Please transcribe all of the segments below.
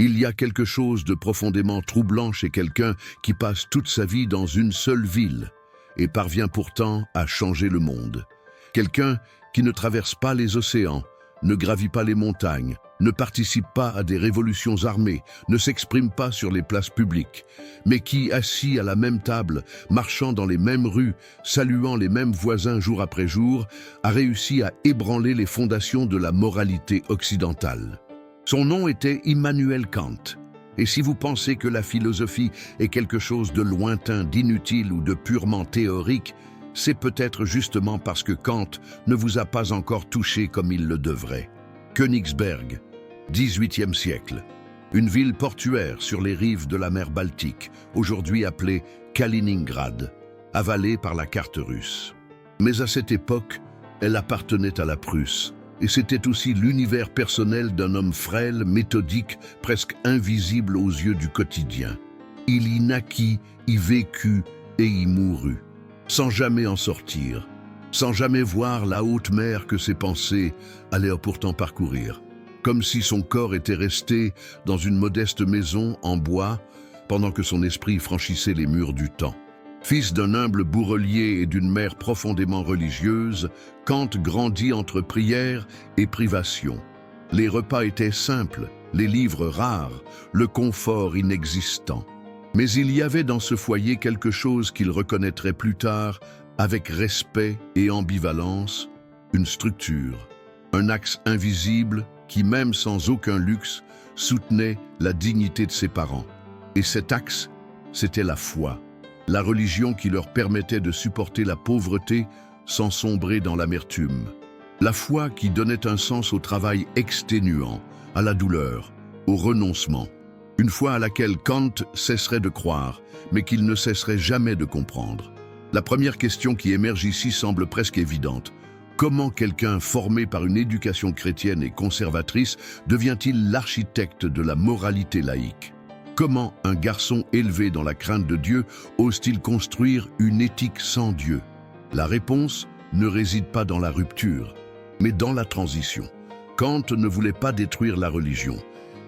Il y a quelque chose de profondément troublant chez quelqu'un qui passe toute sa vie dans une seule ville et parvient pourtant à changer le monde. Quelqu'un qui ne traverse pas les océans, ne gravit pas les montagnes, ne participe pas à des révolutions armées, ne s'exprime pas sur les places publiques, mais qui, assis à la même table, marchant dans les mêmes rues, saluant les mêmes voisins jour après jour, a réussi à ébranler les fondations de la moralité occidentale. Son nom était Immanuel Kant. Et si vous pensez que la philosophie est quelque chose de lointain, d'inutile ou de purement théorique, c'est peut-être justement parce que Kant ne vous a pas encore touché comme il le devrait. Königsberg, 18e siècle. Une ville portuaire sur les rives de la mer Baltique, aujourd'hui appelée Kaliningrad, avalée par la carte russe. Mais à cette époque, elle appartenait à la Prusse, et c'était aussi l'univers personnel d'un homme frêle, méthodique, presque invisible aux yeux du quotidien. Il y naquit, y vécut et y mourut, sans jamais en sortir, sans jamais voir la haute mer que ses pensées allaient pourtant parcourir, comme si son corps était resté dans une modeste maison en bois pendant que son esprit franchissait les murs du temps. Fils d'un humble bourrelier et d'une mère profondément religieuse, Kant grandit entre prière et privation. Les repas étaient simples, les livres rares, le confort inexistant. Mais il y avait dans ce foyer quelque chose qu'il reconnaîtrait plus tard avec respect et ambivalence, une structure, un axe invisible qui, même sans aucun luxe, soutenait la dignité de ses parents. Et cet axe, c'était la foi. La religion qui leur permettait de supporter la pauvreté sans sombrer dans l'amertume. La foi qui donnait un sens au travail exténuant, à la douleur, au renoncement. Une foi à laquelle Kant cesserait de croire, mais qu'il ne cesserait jamais de comprendre. La première question qui émerge ici semble presque évidente. Comment quelqu'un formé par une éducation chrétienne et conservatrice devient-il l'architecte de la moralité laïque ? Comment un garçon élevé dans la crainte de Dieu ose-t-il construire une éthique sans Dieu? La réponse ne réside pas dans la rupture, mais dans la transition. Kant ne voulait pas détruire la religion.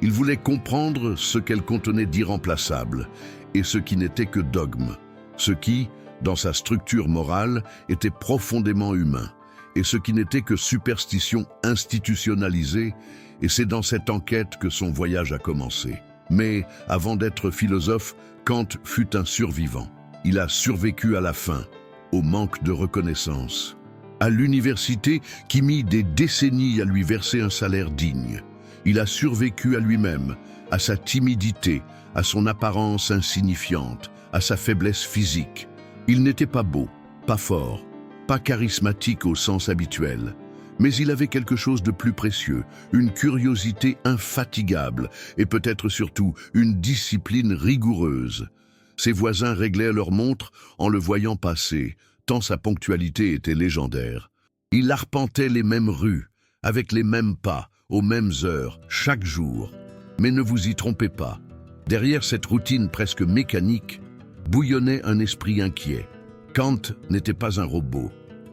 Il voulait comprendre ce qu'elle contenait d'irremplaçable et ce qui n'était que dogme, ce qui, dans sa structure morale, était profondément humain, et ce qui n'était que superstition institutionnalisée, et c'est dans cette enquête que son voyage a commencé. Mais, avant d'être philosophe, Kant fut un survivant. Il a survécu à la faim, au manque de reconnaissance, à l'université qui mit des décennies à lui verser un salaire digne. Il a survécu à lui-même, à sa timidité, à son apparence insignifiante, à sa faiblesse physique. Il n'était pas beau, pas fort, pas charismatique au sens habituel. Mais il avait quelque chose de plus précieux, une curiosité infatigable et peut-être surtout une discipline rigoureuse. Ses voisins réglaient leur montre en le voyant passer, tant sa ponctualité était légendaire. Il arpentait les mêmes rues, avec les mêmes pas, aux mêmes heures, chaque jour. Mais ne vous y trompez pas, derrière cette routine presque mécanique, bouillonnait un esprit inquiet. Kant n'était pas un robot.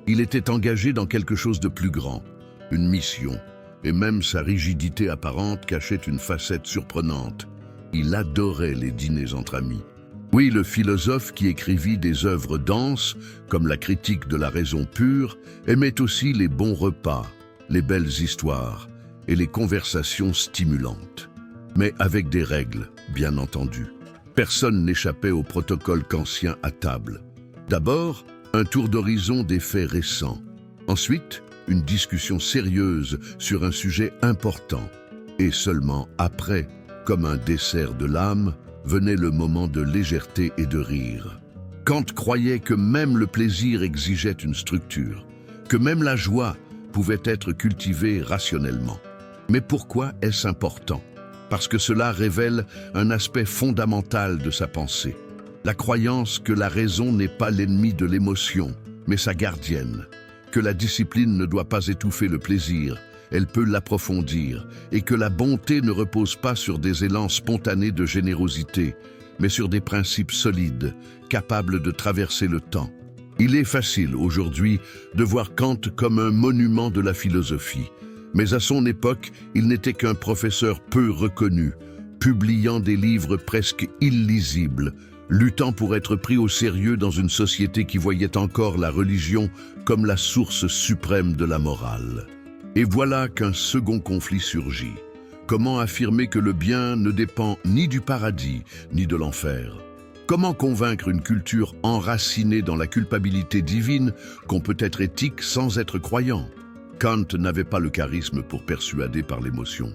Il était engagé dans quelque chose de plus grand, une mission, et même sa rigidité apparente cachait une facette surprenante. Il adorait les dîners entre amis. Oui, le philosophe qui écrivit des œuvres denses, comme la critique de la raison pure, aimait aussi les bons repas, les belles histoires et les conversations stimulantes. Mais avec des règles, bien entendu. Personne n'échappait au protocole kantien à table. D'abord, un tour d'horizon des faits récents. Ensuite, une discussion sérieuse sur un sujet important. Et seulement après, comme un dessert de l'âme, venait le moment de légèreté et de rire. Kant croyait que même le plaisir exigeait une structure, que même la joie pouvait être cultivée rationnellement. Mais pourquoi est-ce important? Parce que cela révèle un aspect fondamental de sa pensée. La croyance que la raison n'est pas l'ennemi de l'émotion, mais sa gardienne, que la discipline ne doit pas étouffer le plaisir, elle peut l'approfondir, et que la bonté ne repose pas sur des élans spontanés de générosité, mais sur des principes solides, capables de traverser le temps. Il est facile aujourd'hui de voir Kant comme un monument de la philosophie, mais à son époque, il n'était qu'un professeur peu reconnu, publiant des livres presque illisibles, luttant pour être pris au sérieux dans une société qui voyait encore la religion comme la source suprême de la morale. Et voilà qu'un second conflit surgit. Comment affirmer que le bien ne dépend ni du paradis ni de l'enfer? Comment convaincre une culture enracinée dans la culpabilité divine qu'on peut être éthique sans être croyant? Kant n'avait pas le charisme pour persuader par l'émotion.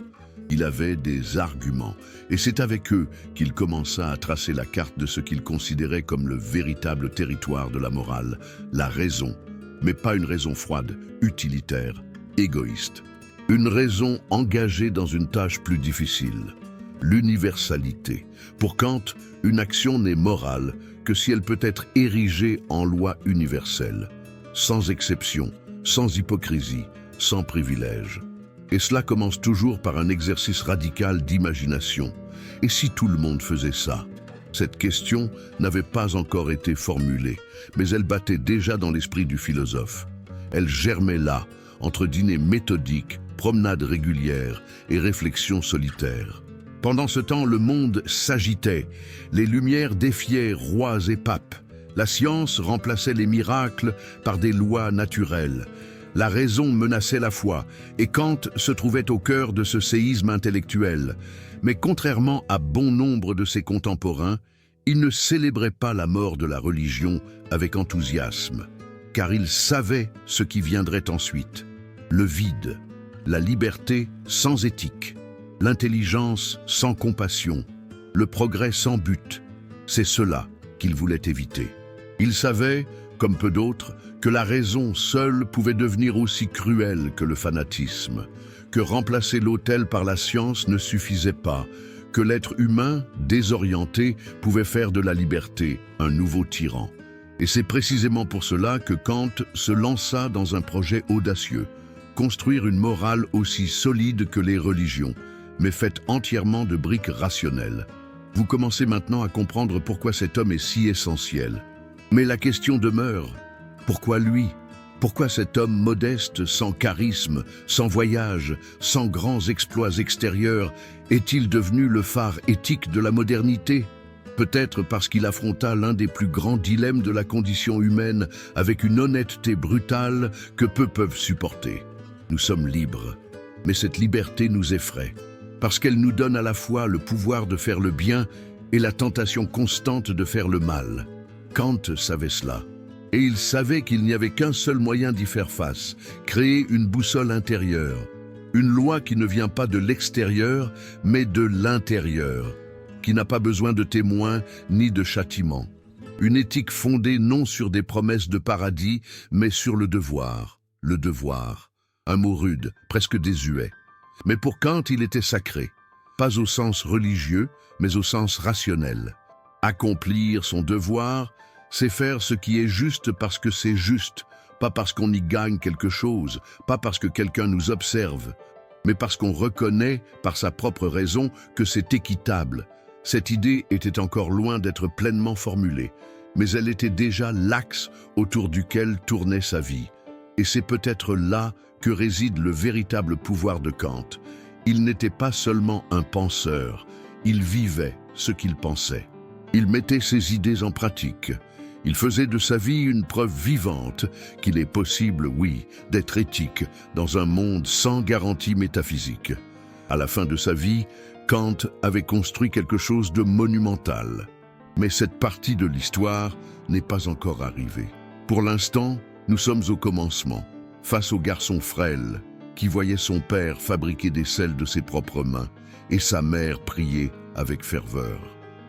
Il avait des arguments, et c'est avec eux qu'il commença à tracer la carte de ce qu'il considérait comme le véritable territoire de la morale, la raison, mais pas une raison froide, utilitaire, égoïste. Une raison engagée dans une tâche plus difficile, l'universalité. Pour Kant, une action n'est morale que si elle peut être érigée en loi universelle, sans exception, sans hypocrisie, sans privilège. Et cela commence toujours par un exercice radical d'imagination. Et si tout le monde faisait ça? Cette question n'avait pas encore été formulée, mais elle battait déjà dans l'esprit du philosophe. Elle germait là, entre dîners méthodiques, promenades régulières et réflexions solitaires. Pendant ce temps, le monde s'agitait. Les lumières défiaient rois et papes. La science remplaçait les miracles par des lois naturelles. La raison menaçait la foi, et Kant se trouvait au cœur de ce séisme intellectuel. Mais contrairement à bon nombre de ses contemporains, il ne célébrait pas la mort de la religion avec enthousiasme, car il savait ce qui viendrait ensuite. Le vide, la liberté sans éthique, l'intelligence sans compassion, le progrès sans but. C'est cela qu'il voulait éviter. Il savait, comme peu d'autres, que la raison seule pouvait devenir aussi cruelle que le fanatisme, que remplacer l'autel par la science ne suffisait pas, que l'être humain, désorienté, pouvait faire de la liberté un nouveau tyran. Et c'est précisément pour cela que Kant se lança dans un projet audacieux, construire une morale aussi solide que les religions, mais faite entièrement de briques rationnelles. Vous commencez maintenant à comprendre pourquoi cet homme est si essentiel. Mais la question demeure, pourquoi lui? Pourquoi cet homme modeste, sans charisme, sans voyage, sans grands exploits extérieurs, est-il devenu le phare éthique de la modernité? Peut-être parce qu'il affronta l'un des plus grands dilemmes de la condition humaine avec une honnêteté brutale que peu peuvent supporter. Nous sommes libres, mais cette liberté nous effraie, parce qu'elle nous donne à la fois le pouvoir de faire le bien et la tentation constante de faire le mal. Kant savait cela. Et il savait qu'il n'y avait qu'un seul moyen d'y faire face, créer une boussole intérieure, une loi qui ne vient pas de l'extérieur, mais de l'intérieur, qui n'a pas besoin de témoins ni de châtiments. Une éthique fondée non sur des promesses de paradis, mais sur le devoir. Le devoir, un mot rude, presque désuet. Mais pour Kant, il était sacré, pas au sens religieux, mais au sens rationnel. Accomplir son devoir, c'est faire ce qui est juste parce que c'est juste, pas parce qu'on y gagne quelque chose, pas parce que quelqu'un nous observe, mais parce qu'on reconnaît, par sa propre raison, que c'est équitable. Cette idée était encore loin d'être pleinement formulée, mais elle était déjà l'axe autour duquel tournait sa vie. Et c'est peut-être là que réside le véritable pouvoir de Kant. Il n'était pas seulement un penseur, il vivait ce qu'il pensait. Il mettait ses idées en pratique. Il faisait de sa vie une preuve vivante qu'il est possible, oui, d'être éthique dans un monde sans garantie métaphysique. À la fin de sa vie, Kant avait construit quelque chose de monumental. Mais cette partie de l'histoire n'est pas encore arrivée. Pour l'instant, nous sommes au commencement, face au garçon frêle qui voyait son père fabriquer des selles de ses propres mains et sa mère prier avec ferveur.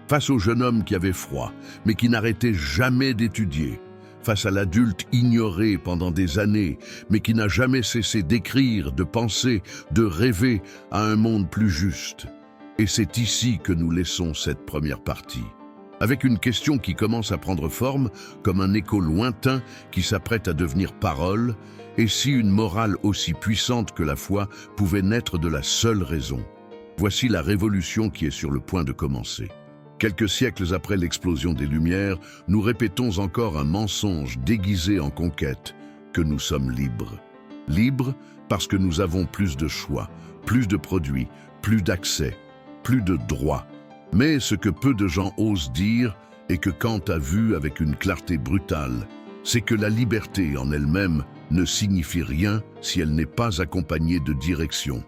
Face au jeune homme qui avait froid, mais qui n'arrêtait jamais d'étudier. Face à l'adulte ignoré pendant des années, mais qui n'a jamais cessé d'écrire, de penser, de rêver à un monde plus juste. Et c'est ici que nous laissons cette première partie. Avec une question qui commence à prendre forme, comme un écho lointain qui s'apprête à devenir parole, et si une morale aussi puissante que la foi pouvait naître de la seule raison? Voici la révolution qui est sur le point de commencer. Quelques siècles après l'explosion des Lumières, nous répétons encore un mensonge déguisé en conquête, que nous sommes libres. Libres parce que nous avons plus de choix, plus de produits, plus d'accès. plus de droit. Mais ce que peu de gens osent dire, et que Kant a vu avec une clarté brutale, c'est que la liberté en elle-même ne signifie rien si elle n'est pas accompagnée de direction.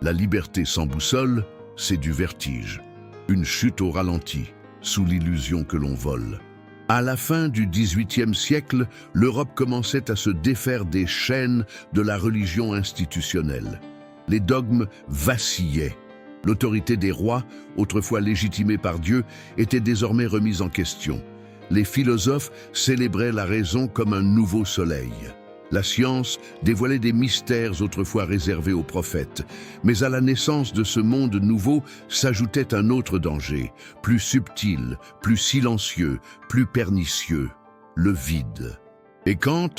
La liberté sans boussole, c'est du vertige, une chute au ralenti, sous l'illusion que l'on vole. À la fin du XVIIIe siècle, l'Europe commençait à se défaire des chaînes de la religion institutionnelle. Les dogmes vacillaient. L'autorité des rois, autrefois légitimée par Dieu, était désormais remise en question. Les philosophes célébraient la raison comme un nouveau soleil. La science dévoilait des mystères autrefois réservés aux prophètes. Mais à la naissance de ce monde nouveau s'ajoutait un autre danger, plus subtil, plus silencieux, plus pernicieux, le vide. Et Kant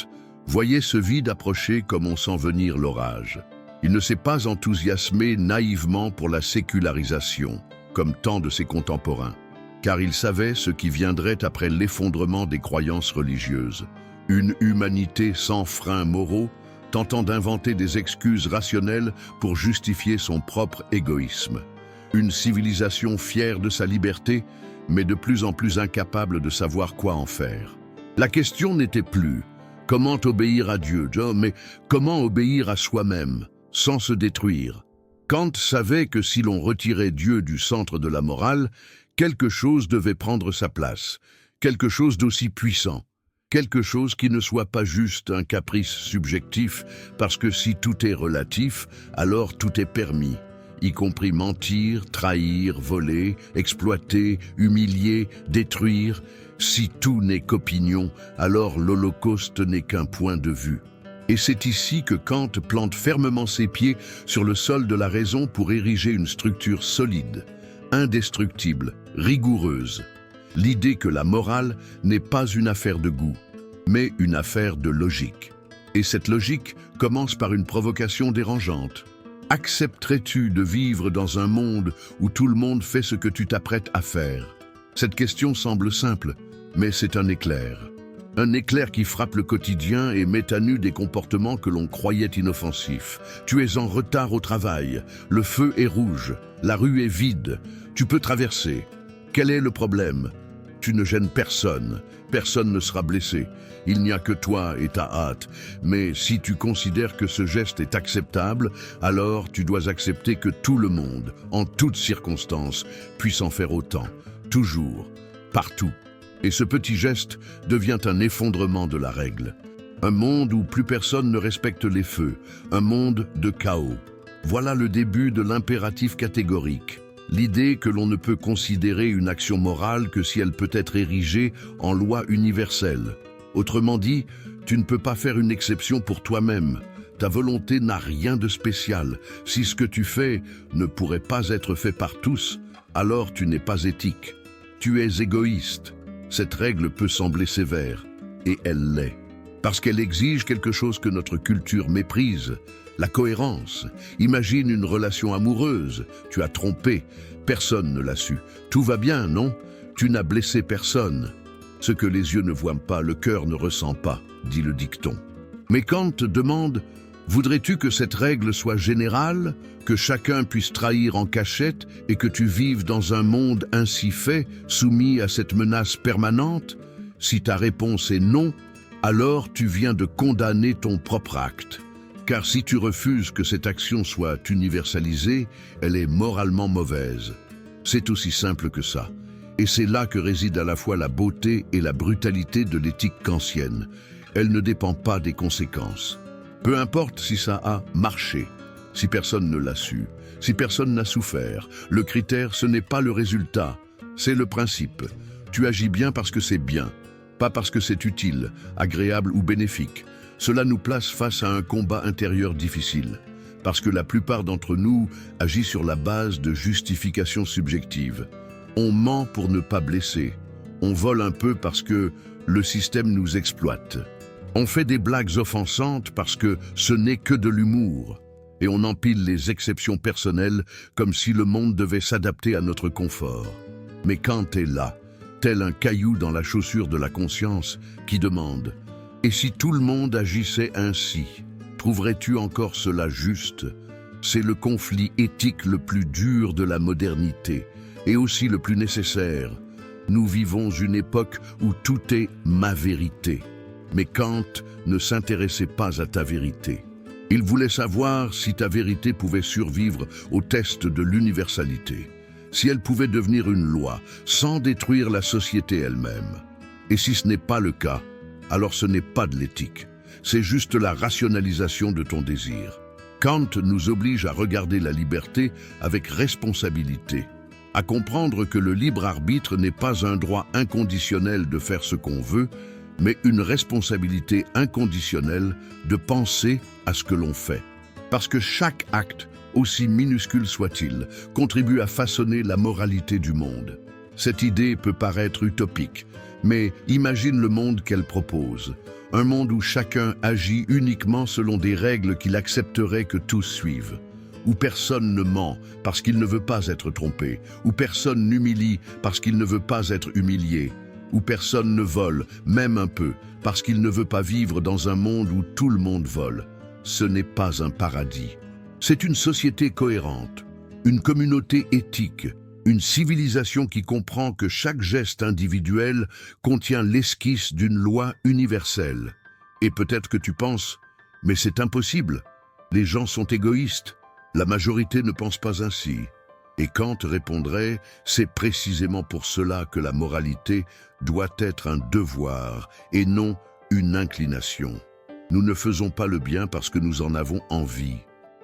voyait ce vide approcher comme on sent venir l'orage. Il ne s'est pas enthousiasmé naïvement pour la sécularisation, comme tant de ses contemporains, car il savait ce qui viendrait après l'effondrement des croyances religieuses. Une humanité sans freins moraux, tentant d'inventer des excuses rationnelles pour justifier son propre égoïsme. Une civilisation fière de sa liberté, mais de plus en plus incapable de savoir quoi en faire. La question n'était plus « comment obéir à Dieu ?» mais « comment obéir à soi-même ?» sans se détruire. Kant savait que si l'on retirait Dieu du centre de la morale, quelque chose devait prendre sa place, quelque chose d'aussi puissant, quelque chose qui ne soit pas juste un caprice subjectif, parce que si tout est relatif, alors tout est permis, y compris mentir, trahir, voler, exploiter, humilier, détruire. Si tout n'est qu'opinion, alors l'Holocauste n'est qu'un point de vue. Et c'est ici que Kant plante fermement ses pieds sur le sol de la raison pour ériger une structure solide, indestructible, rigoureuse. L'idée que la morale n'est pas une affaire de goût, mais une affaire de logique. Et cette logique commence par une provocation dérangeante. Accepterais-tu de vivre dans un monde où tout le monde fait ce que tu t'apprêtes à faire? Cette question semble simple, mais c'est un éclair. Un éclair qui frappe le quotidien et met à nu des comportements que l'on croyait inoffensifs. Tu es en retard au travail, le feu est rouge, la rue est vide, tu peux traverser. Quel est le problème? Tu ne gênes personne, personne ne sera blessé. Il n'y a que toi et ta hâte. Mais si tu considères que ce geste est acceptable, alors tu dois accepter que tout le monde, en toutes circonstances, puisse en faire autant, toujours, partout. Et ce petit geste devient un effondrement de la règle. Un monde où plus personne ne respecte les feux, un monde de chaos. Voilà le début de l'impératif catégorique. L'idée que l'on ne peut considérer une action morale que si elle peut être érigée en loi universelle. Autrement dit, tu ne peux pas faire une exception pour toi-même. Ta volonté n'a rien de spécial. Si ce que tu fais ne pourrait pas être fait par tous, alors tu n'es pas éthique. Tu es égoïste. Cette règle peut sembler sévère, et elle l'est, parce qu'elle exige quelque chose que notre culture méprise, la cohérence. Imagine une relation amoureuse, tu as trompé, personne ne l'a su. Tout va bien, non? Tu n'as blessé personne. Ce que les yeux ne voient pas, le cœur ne ressent pas, dit le dicton. Mais Kant demande, voudrais-tu que cette règle soit générale, que chacun puisse trahir en cachette et que tu vives dans un monde ainsi fait, soumis à cette menace permanente? Si ta réponse est non, alors tu viens de condamner ton propre acte. Car si tu refuses que cette action soit universalisée, elle est moralement mauvaise. C'est aussi simple que ça. Et c'est là que réside à la fois la beauté et la brutalité de l'éthique kantienne. Elle ne dépend pas des conséquences. Peu importe si ça a marché, si personne ne l'a su, si personne n'a souffert. Le critère, ce n'est pas le résultat, c'est le principe. Tu agis bien parce que c'est bien, pas parce que c'est utile, agréable ou bénéfique. Cela nous place face à un combat intérieur difficile, parce que la plupart d'entre nous agissent sur la base de justifications subjectives. On ment pour ne pas blesser, on vole un peu parce que le système nous exploite. On fait des blagues offensantes parce que ce n'est que de l'humour. Et on empile les exceptions personnelles comme si le monde devait s'adapter à notre confort. Mais Kant est là, tel un caillou dans la chaussure de la conscience, qui demande « Et si tout le monde agissait ainsi, trouverais-tu encore cela juste ?» C'est le conflit éthique le plus dur de la modernité et aussi le plus nécessaire. Nous vivons une époque où tout est ma vérité. Mais Kant ne s'intéressait pas à ta vérité. Il voulait savoir si ta vérité pouvait survivre au test de l'universalité, si elle pouvait devenir une loi sans détruire la société elle-même. Et si ce n'est pas le cas, alors ce n'est pas de l'éthique, c'est juste la rationalisation de ton désir. Kant nous oblige à regarder la liberté avec responsabilité, à comprendre que le libre arbitre n'est pas un droit inconditionnel de faire ce qu'on veut, mais une responsabilité inconditionnelle de penser à ce que l'on fait. Parce que chaque acte, aussi minuscule soit-il, contribue à façonner la moralité du monde. Cette idée peut paraître utopique, mais imagine le monde qu'elle propose. Un monde où chacun agit uniquement selon des règles qu'il accepterait que tous suivent. Où personne ne ment parce qu'il ne veut pas être trompé. Où personne n'humilie parce qu'il ne veut pas être humilié. Où personne ne vole, même un peu, parce qu'il ne veut pas vivre dans un monde où tout le monde vole. Ce n'est pas un paradis. C'est une société cohérente, une communauté éthique, une civilisation qui comprend que chaque geste individuel contient l'esquisse d'une loi universelle. Et peut-être que tu penses, mais c'est impossible, les gens sont égoïstes, la majorité ne pense pas ainsi. Et Kant répondrait, c'est précisément pour cela que la moralité doit être un devoir et non une inclination. Nous ne faisons pas le bien parce que nous en avons envie.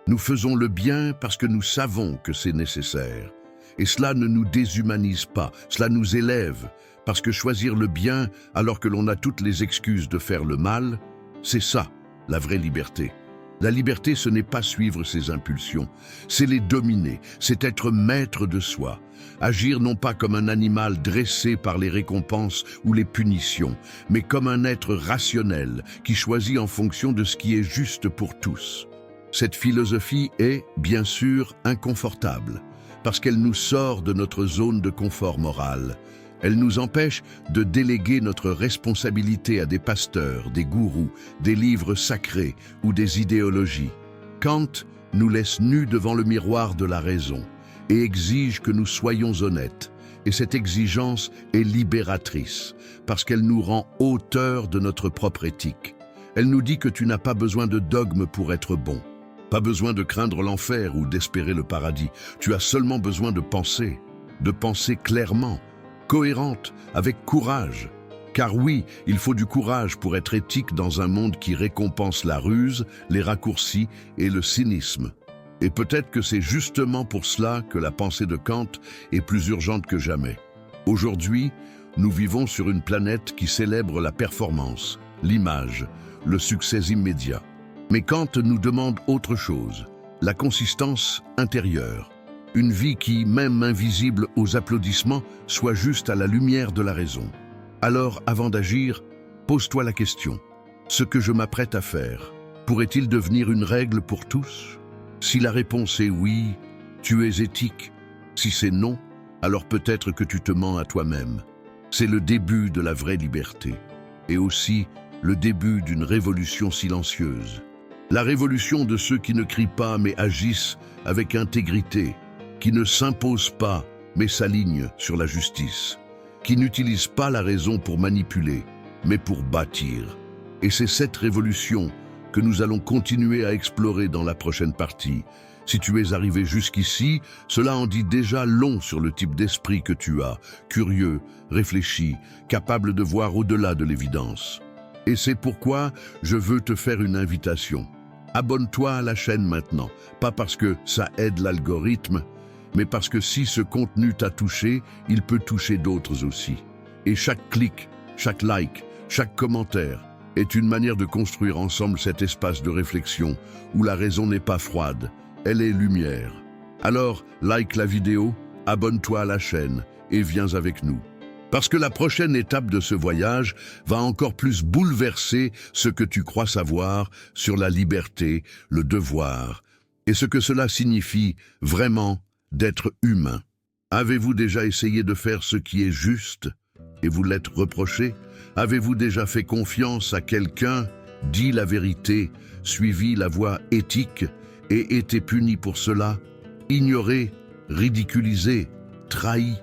Nous faisons le bien parce que nous savons que c'est nécessaire. Et cela ne nous déshumanise pas, cela nous élève, parce que choisir le bien alors que l'on a toutes les excuses de faire le mal, c'est ça, la vraie liberté. La liberté, ce n'est pas suivre ses impulsions, c'est les dominer, c'est être maître de soi. Agir non pas comme un animal dressé par les récompenses ou les punitions, mais comme un être rationnel qui choisit en fonction de ce qui est juste pour tous. Cette philosophie est, bien sûr, inconfortable, parce qu'elle nous sort de notre zone de confort moral. Elle nous empêche de déléguer notre responsabilité à des pasteurs, des gourous, des livres sacrés ou des idéologies. Kant nous laisse nus devant le miroir de la raison et exige que nous soyons honnêtes. Et cette exigence est libératrice, parce qu'elle nous rend auteurs de notre propre éthique. Elle nous dit que tu n'as pas besoin de dogme pour être bon, pas besoin de craindre l'enfer ou d'espérer le paradis. Tu as seulement besoin de penser clairement, cohérente, avec courage. Car oui, il faut du courage pour être éthique dans un monde qui récompense la ruse, les raccourcis et le cynisme. Et peut-être que c'est justement pour cela que la pensée de Kant est plus urgente que jamais. Aujourd'hui, nous vivons sur une planète qui célèbre la performance, l'image, le succès immédiat. Mais Kant nous demande autre chose, la consistance intérieure. Une vie qui, même invisible aux applaudissements, soit juste à la lumière de la raison. Alors, avant d'agir, pose-toi la question. Ce que je m'apprête à faire, pourrait-il devenir une règle pour tous? Si la réponse est oui, tu es éthique. Si c'est non, alors peut-être que tu te mens à toi-même. C'est le début de la vraie liberté. Et aussi le début d'une révolution silencieuse. La révolution de ceux qui ne crient pas mais agissent avec intégrité, qui ne s'imposent pas mais s'alignent sur la justice, qui n'utilisent pas la raison pour manipuler, mais pour bâtir. Et c'est cette révolution que nous allons continuer à explorer dans la prochaine partie. Si tu es arrivé jusqu'ici, cela en dit déjà long sur le type d'esprit que tu as, curieux, réfléchi, capable de voir au-delà de l'évidence. Et c'est pourquoi je veux te faire une invitation. Abonne-toi à la chaîne maintenant, pas parce que ça aide l'algorithme, mais parce que si ce contenu t'a touché, il peut toucher d'autres aussi. Et chaque clic, chaque like, chaque commentaire est une manière de construire ensemble cet espace de réflexion où la raison n'est pas froide, elle est lumière. Alors, like la vidéo, abonne-toi à la chaîne et viens avec nous. Parce que la prochaine étape de ce voyage va encore plus bouleverser ce que tu crois savoir sur la liberté, le devoir, et ce que cela signifie vraiment d'être humain. Avez-vous déjà essayé de faire ce qui est juste et vous l'êtes reproché? Avez-vous déjà fait confiance à quelqu'un, dit la vérité, suivi la voie éthique et été puni pour cela, ignoré, ridiculisé, trahi?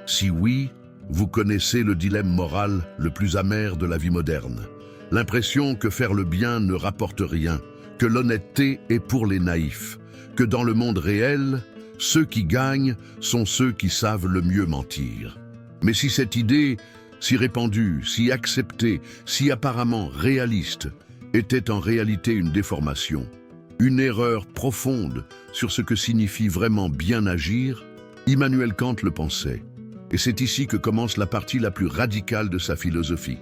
Si oui, vous connaissez le dilemme moral le plus amer de la vie moderne. L'impression que faire le bien ne rapporte rien, que l'honnêteté est pour les naïfs, que dans le monde réel, ceux qui gagnent sont ceux qui savent le mieux mentir. Mais si cette idée, si répandue, si acceptée, si apparemment réaliste, était en réalité une déformation, une erreur profonde sur ce que signifie vraiment bien agir, Immanuel Kant le pensait. Et c'est ici que commence la partie la plus radicale de sa philosophie.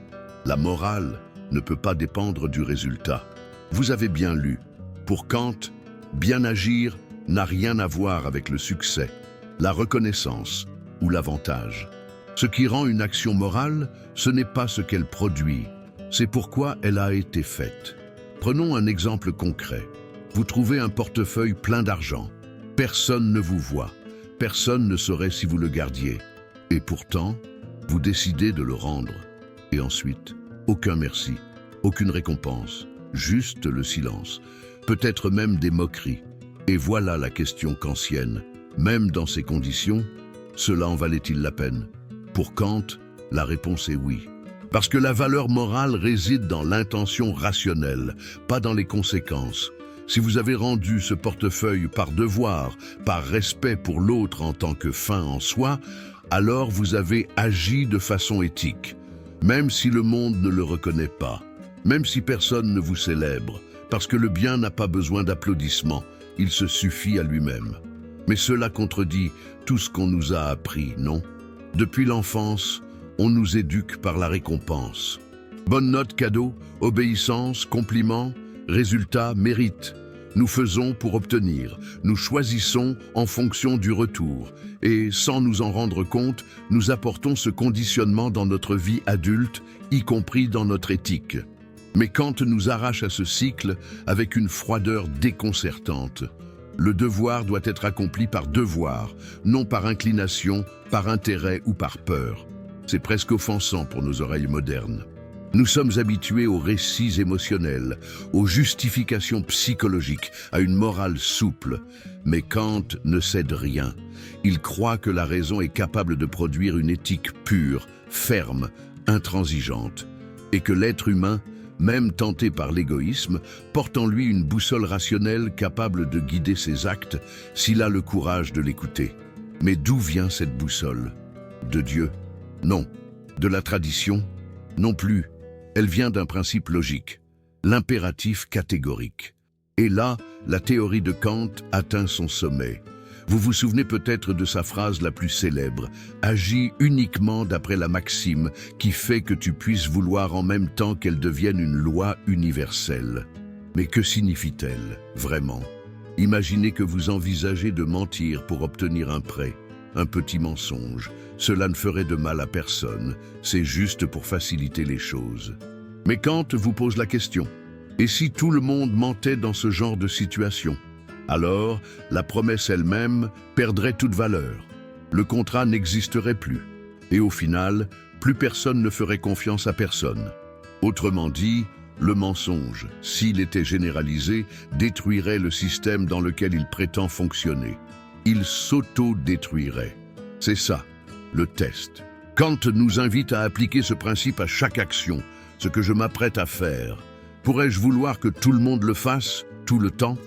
La morale ne peut pas dépendre du résultat. Vous avez bien lu. Pour Kant, bien agir n'a rien à voir avec le succès, la reconnaissance ou l'avantage. Ce qui rend une action morale, ce n'est pas ce qu'elle produit, c'est pourquoi elle a été faite. Prenons un exemple concret. Vous trouvez un portefeuille plein d'argent. Personne ne vous voit. Personne ne saurait si vous le gardiez. Et pourtant, vous décidez de le rendre. Et ensuite, aucun merci, aucune récompense, juste le silence, peut-être même des moqueries. Et voilà la question kantienne. Même dans ces conditions, cela en valait-il la peine? Pour Kant, la réponse est oui. Parce que la valeur morale réside dans l'intention rationnelle, pas dans les conséquences. Si vous avez rendu ce portefeuille par devoir, par respect pour l'autre en tant que fin en soi, alors vous avez agi de façon éthique, même si le monde ne le reconnaît pas, même si personne ne vous célèbre, parce que le bien n'a pas besoin d'applaudissements, il se suffit à lui-même. Mais cela contredit tout ce qu'on nous a appris, non? Depuis l'enfance, on nous éduque par la récompense. Bonne note, cadeau, obéissance, compliment, résultat, mérite. Nous faisons pour obtenir, nous choisissons en fonction du retour, et sans nous en rendre compte, nous apportons ce conditionnement dans notre vie adulte, y compris dans notre éthique. Mais Kant nous arrache à ce cycle avec une froideur déconcertante. Le devoir doit être accompli par devoir, non par inclination, par intérêt ou par peur. C'est presque offensant pour nos oreilles modernes. Nous sommes habitués aux récits émotionnels, aux justifications psychologiques, à une morale souple. Mais Kant ne cède rien. Il croit que la raison est capable de produire une éthique pure, ferme, intransigeante, et que l'être humain, même tenté par l'égoïsme, porte en lui une boussole rationnelle capable de guider ses actes s'il a le courage de l'écouter. Mais d'où vient cette boussole? De Dieu? Non. De la tradition? Non plus. Elle vient d'un principe logique, l'impératif catégorique. Et là, la théorie de Kant atteint son sommet. Vous vous souvenez peut-être de sa phrase la plus célèbre, « Agis uniquement d'après la maxime qui fait que tu puisses vouloir en même temps qu'elle devienne une loi universelle. » Mais que signifie-t-elle, vraiment? Imaginez que vous envisagez de mentir pour obtenir un prêt, un petit mensonge. Cela ne ferait de mal à personne, c'est juste pour faciliter les choses. Mais Kant vous pose la question, et si tout le monde mentait dans ce genre de situation? Alors, la promesse elle-même perdrait toute valeur. Le contrat n'existerait plus. Et au final, plus personne ne ferait confiance à personne. Autrement dit, le mensonge, s'il était généralisé, détruirait le système dans lequel il prétend fonctionner. Il s'auto-détruirait. C'est ça, le test. Kant nous invite à appliquer ce principe à chaque action, ce que je m'apprête à faire. Pourrais-je vouloir que tout le monde le fasse, tout le temps?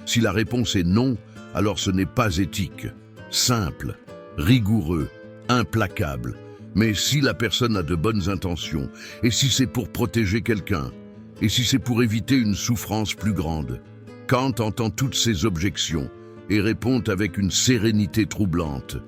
Si la réponse est non, alors ce n'est pas éthique. Simple, rigoureux, implacable. Mais si la personne a de bonnes intentions, et si c'est pour protéger quelqu'un, et si c'est pour éviter une souffrance plus grande, Kant entend toutes ces objections et répond avec une sérénité troublante.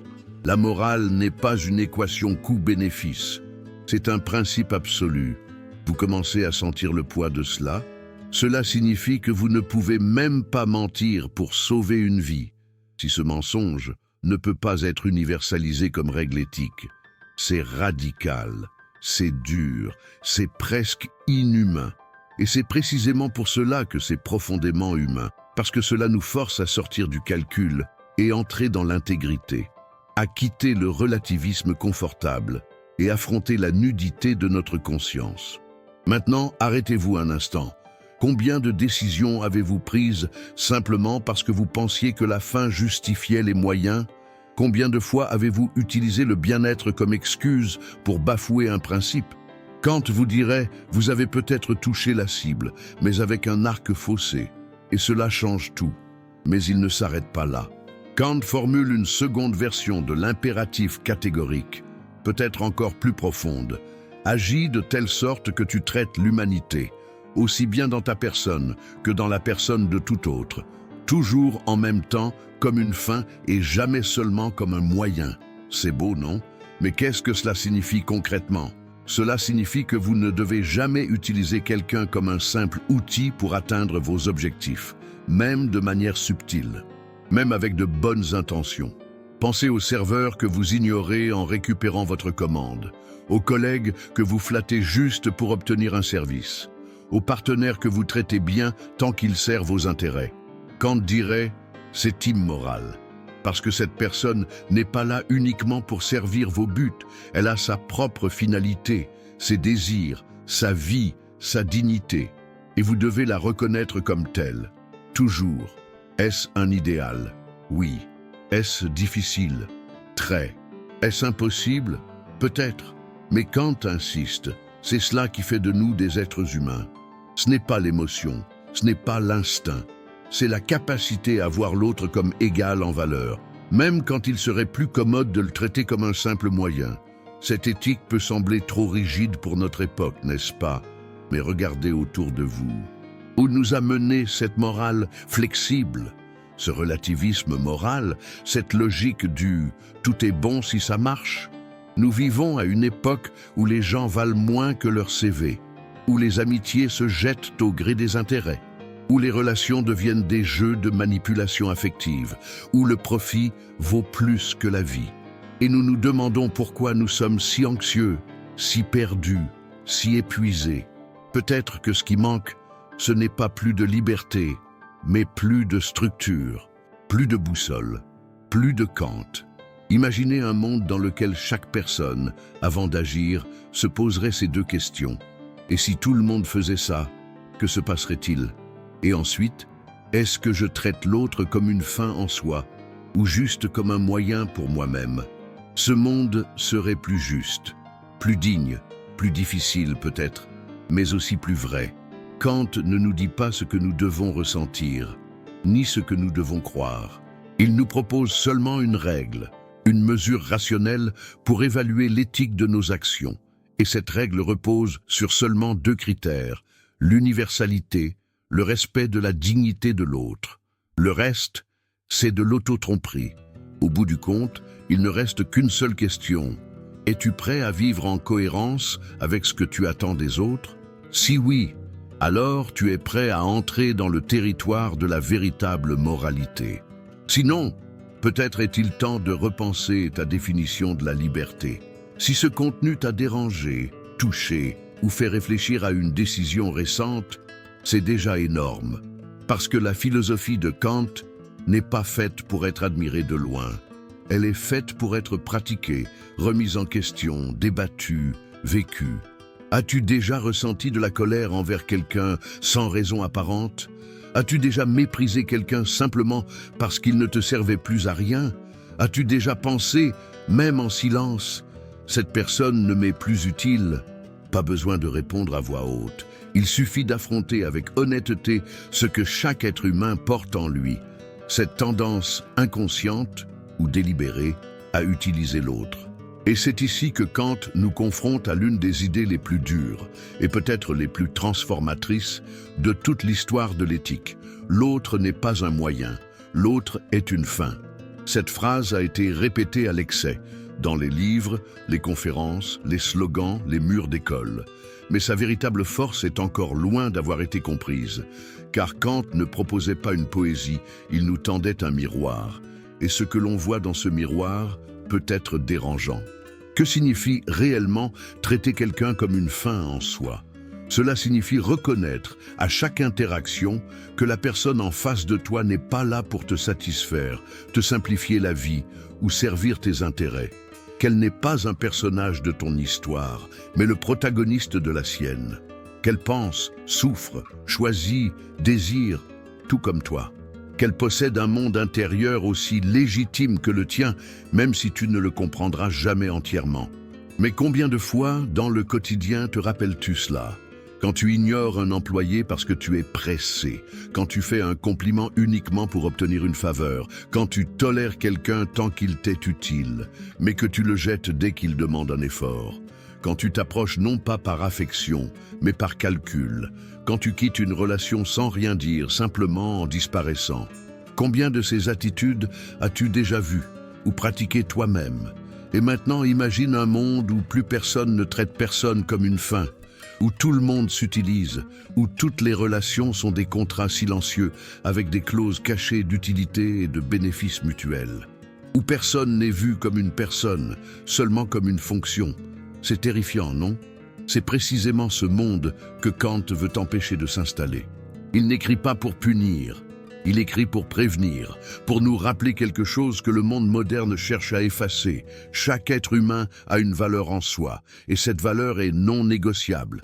La morale n'est pas une équation coût-bénéfice, c'est un principe absolu. Vous commencez à sentir le poids de cela? Cela signifie que vous ne pouvez même pas mentir pour sauver une vie, si ce mensonge ne peut pas être universalisé comme règle éthique. C'est radical, c'est dur, c'est presque inhumain. Et c'est précisément pour cela que c'est profondément humain, parce que cela nous force à sortir du calcul et entrer dans l'intégrité, à quitter le relativisme confortable et affronter la nudité de notre conscience. Maintenant, arrêtez-vous un instant. Combien de décisions avez-vous prises simplement parce que vous pensiez que la fin justifiait les moyens? Combien de fois avez-vous utilisé le bien-être comme excuse pour bafouer un principe? Kant vous dirait, vous avez peut-être touché la cible, mais avec un arc faussé. Et cela change tout. Mais il ne s'arrête pas là. Kant formule une seconde version de l'impératif catégorique, peut-être encore plus profonde. Agis de telle sorte que tu traites l'humanité, aussi bien dans ta personne que dans la personne de tout autre, toujours en même temps comme une fin et jamais seulement comme un moyen. C'est beau, non? Mais qu'est-ce que cela signifie concrètement? Cela signifie que vous ne devez jamais utiliser quelqu'un comme un simple outil pour atteindre vos objectifs, même de manière subtile, même avec de bonnes intentions. Pensez aux serveurs que vous ignorez en récupérant votre commande, aux collègues que vous flattez juste pour obtenir un service, aux partenaires que vous traitez bien tant qu'ils servent vos intérêts. Kant dirait, c'est immoral. Parce que cette personne n'est pas là uniquement pour servir vos buts, elle a sa propre finalité, ses désirs, sa vie, sa dignité. Et vous devez la reconnaître comme telle. Toujours. Est-ce un idéal? Oui. Est-ce difficile? Très. Est-ce impossible? Peut-être. Mais Kant insiste, c'est cela qui fait de nous des êtres humains. Ce n'est pas l'émotion, ce n'est pas l'instinct. C'est la capacité à voir l'autre comme égal en valeur, même quand il serait plus commode de le traiter comme un simple moyen. Cette éthique peut sembler trop rigide pour notre époque, n'est-ce pas? Mais regardez autour de vous. Où nous a mené cette morale flexible? Ce relativisme moral, cette logique du « tout est bon si ça marche ». Nous vivons à une époque où les gens valent moins que leur CV, où les amitiés se jettent au gré des intérêts, où les relations deviennent des jeux de manipulation affective, où le profit vaut plus que la vie. Et nous nous demandons pourquoi nous sommes si anxieux, si perdus, si épuisés. Peut-être que ce qui manque, ce n'est pas plus de liberté, mais plus de structure, plus de boussole, plus de Kant. Imaginez un monde dans lequel chaque personne, avant d'agir, se poserait ces deux questions. Et si tout le monde faisait ça, que se passerait-il? Et ensuite, est-ce que je traite l'autre comme une fin en soi, ou juste comme un moyen pour moi-même? Ce monde serait plus juste, plus digne, plus difficile peut-être, mais aussi plus vrai. Kant ne nous dit pas ce que nous devons ressentir, ni ce que nous devons croire. Il nous propose seulement une règle, une mesure rationnelle pour évaluer l'éthique de nos actions. Et cette règle repose sur seulement deux critères, l'universalité, le respect de la dignité de l'autre. Le reste, c'est de l'auto-tromperie. Au bout du compte, il ne reste qu'une seule question. Es-tu prêt à vivre en cohérence avec ce que tu attends des autres? Si oui, alors tu es prêt à entrer dans le territoire de la véritable moralité. Sinon, peut-être est-il temps de repenser ta définition de la liberté. Si ce contenu t'a dérangé, touché ou fait réfléchir à une décision récente, c'est déjà énorme. Parce que la philosophie de Kant n'est pas faite pour être admirée de loin. Elle est faite pour être pratiquée, remise en question, débattue, vécue. As-tu déjà ressenti de la colère envers quelqu'un sans raison apparente? As-tu déjà méprisé quelqu'un simplement parce qu'il ne te servait plus à rien? As-tu déjà pensé, même en silence, cette personne ne m'est plus utile? Pas besoin de répondre à voix haute. Il suffit d'affronter avec honnêteté ce que chaque être humain porte en lui, cette tendance inconsciente ou délibérée à utiliser l'autre. Et c'est ici que Kant nous confronte à l'une des idées les plus dures et peut-être les plus transformatrices de toute l'histoire de l'éthique. L'autre n'est pas un moyen, l'autre est une fin. Cette phrase a été répétée à l'excès, dans les livres, les conférences, les slogans, les murs d'école. Mais sa véritable force est encore loin d'avoir été comprise, car Kant ne proposait pas une poésie, il nous tendait un miroir. Et ce que l'on voit dans ce miroir peut être dérangeant. Que signifie réellement traiter quelqu'un comme une fin en soi? Cela signifie reconnaître à chaque interaction que la personne en face de toi n'est pas là pour te satisfaire, te simplifier la vie ou servir tes intérêts. Qu'elle n'est pas un personnage de ton histoire, mais le protagoniste de la sienne. qu'elle pense, souffre, choisit, désire, tout comme toi. Qu'elle possède un monde intérieur aussi légitime que le tien, même si tu ne le comprendras jamais entièrement. Mais combien de fois, dans le quotidien, te rappelles-tu cela ? Quand tu ignores un employé parce que tu es pressé, quand tu fais un compliment uniquement pour obtenir une faveur, quand tu tolères quelqu'un tant qu'il t'est utile, mais que tu le jettes dès qu'il demande un effort, quand tu t'approches non pas par affection, mais par calcul, quand tu quittes une relation sans rien dire, simplement en disparaissant. Combien de ces attitudes as-tu déjà vues ou pratiquées toi-même ? Et maintenant, imagine un monde où plus personne ne traite personne comme une fin, où tout le monde s'utilise, où toutes les relations sont des contrats silencieux avec des clauses cachées d'utilité et de bénéfices mutuels, où personne n'est vu comme une personne, seulement comme une fonction. C'est terrifiant, non ? C'est précisément ce monde que Kant veut empêcher de s'installer. Il n'écrit pas pour punir, il écrit pour prévenir, pour nous rappeler quelque chose que le monde moderne cherche à effacer. Chaque être humain a une valeur en soi, et cette valeur est non négociable.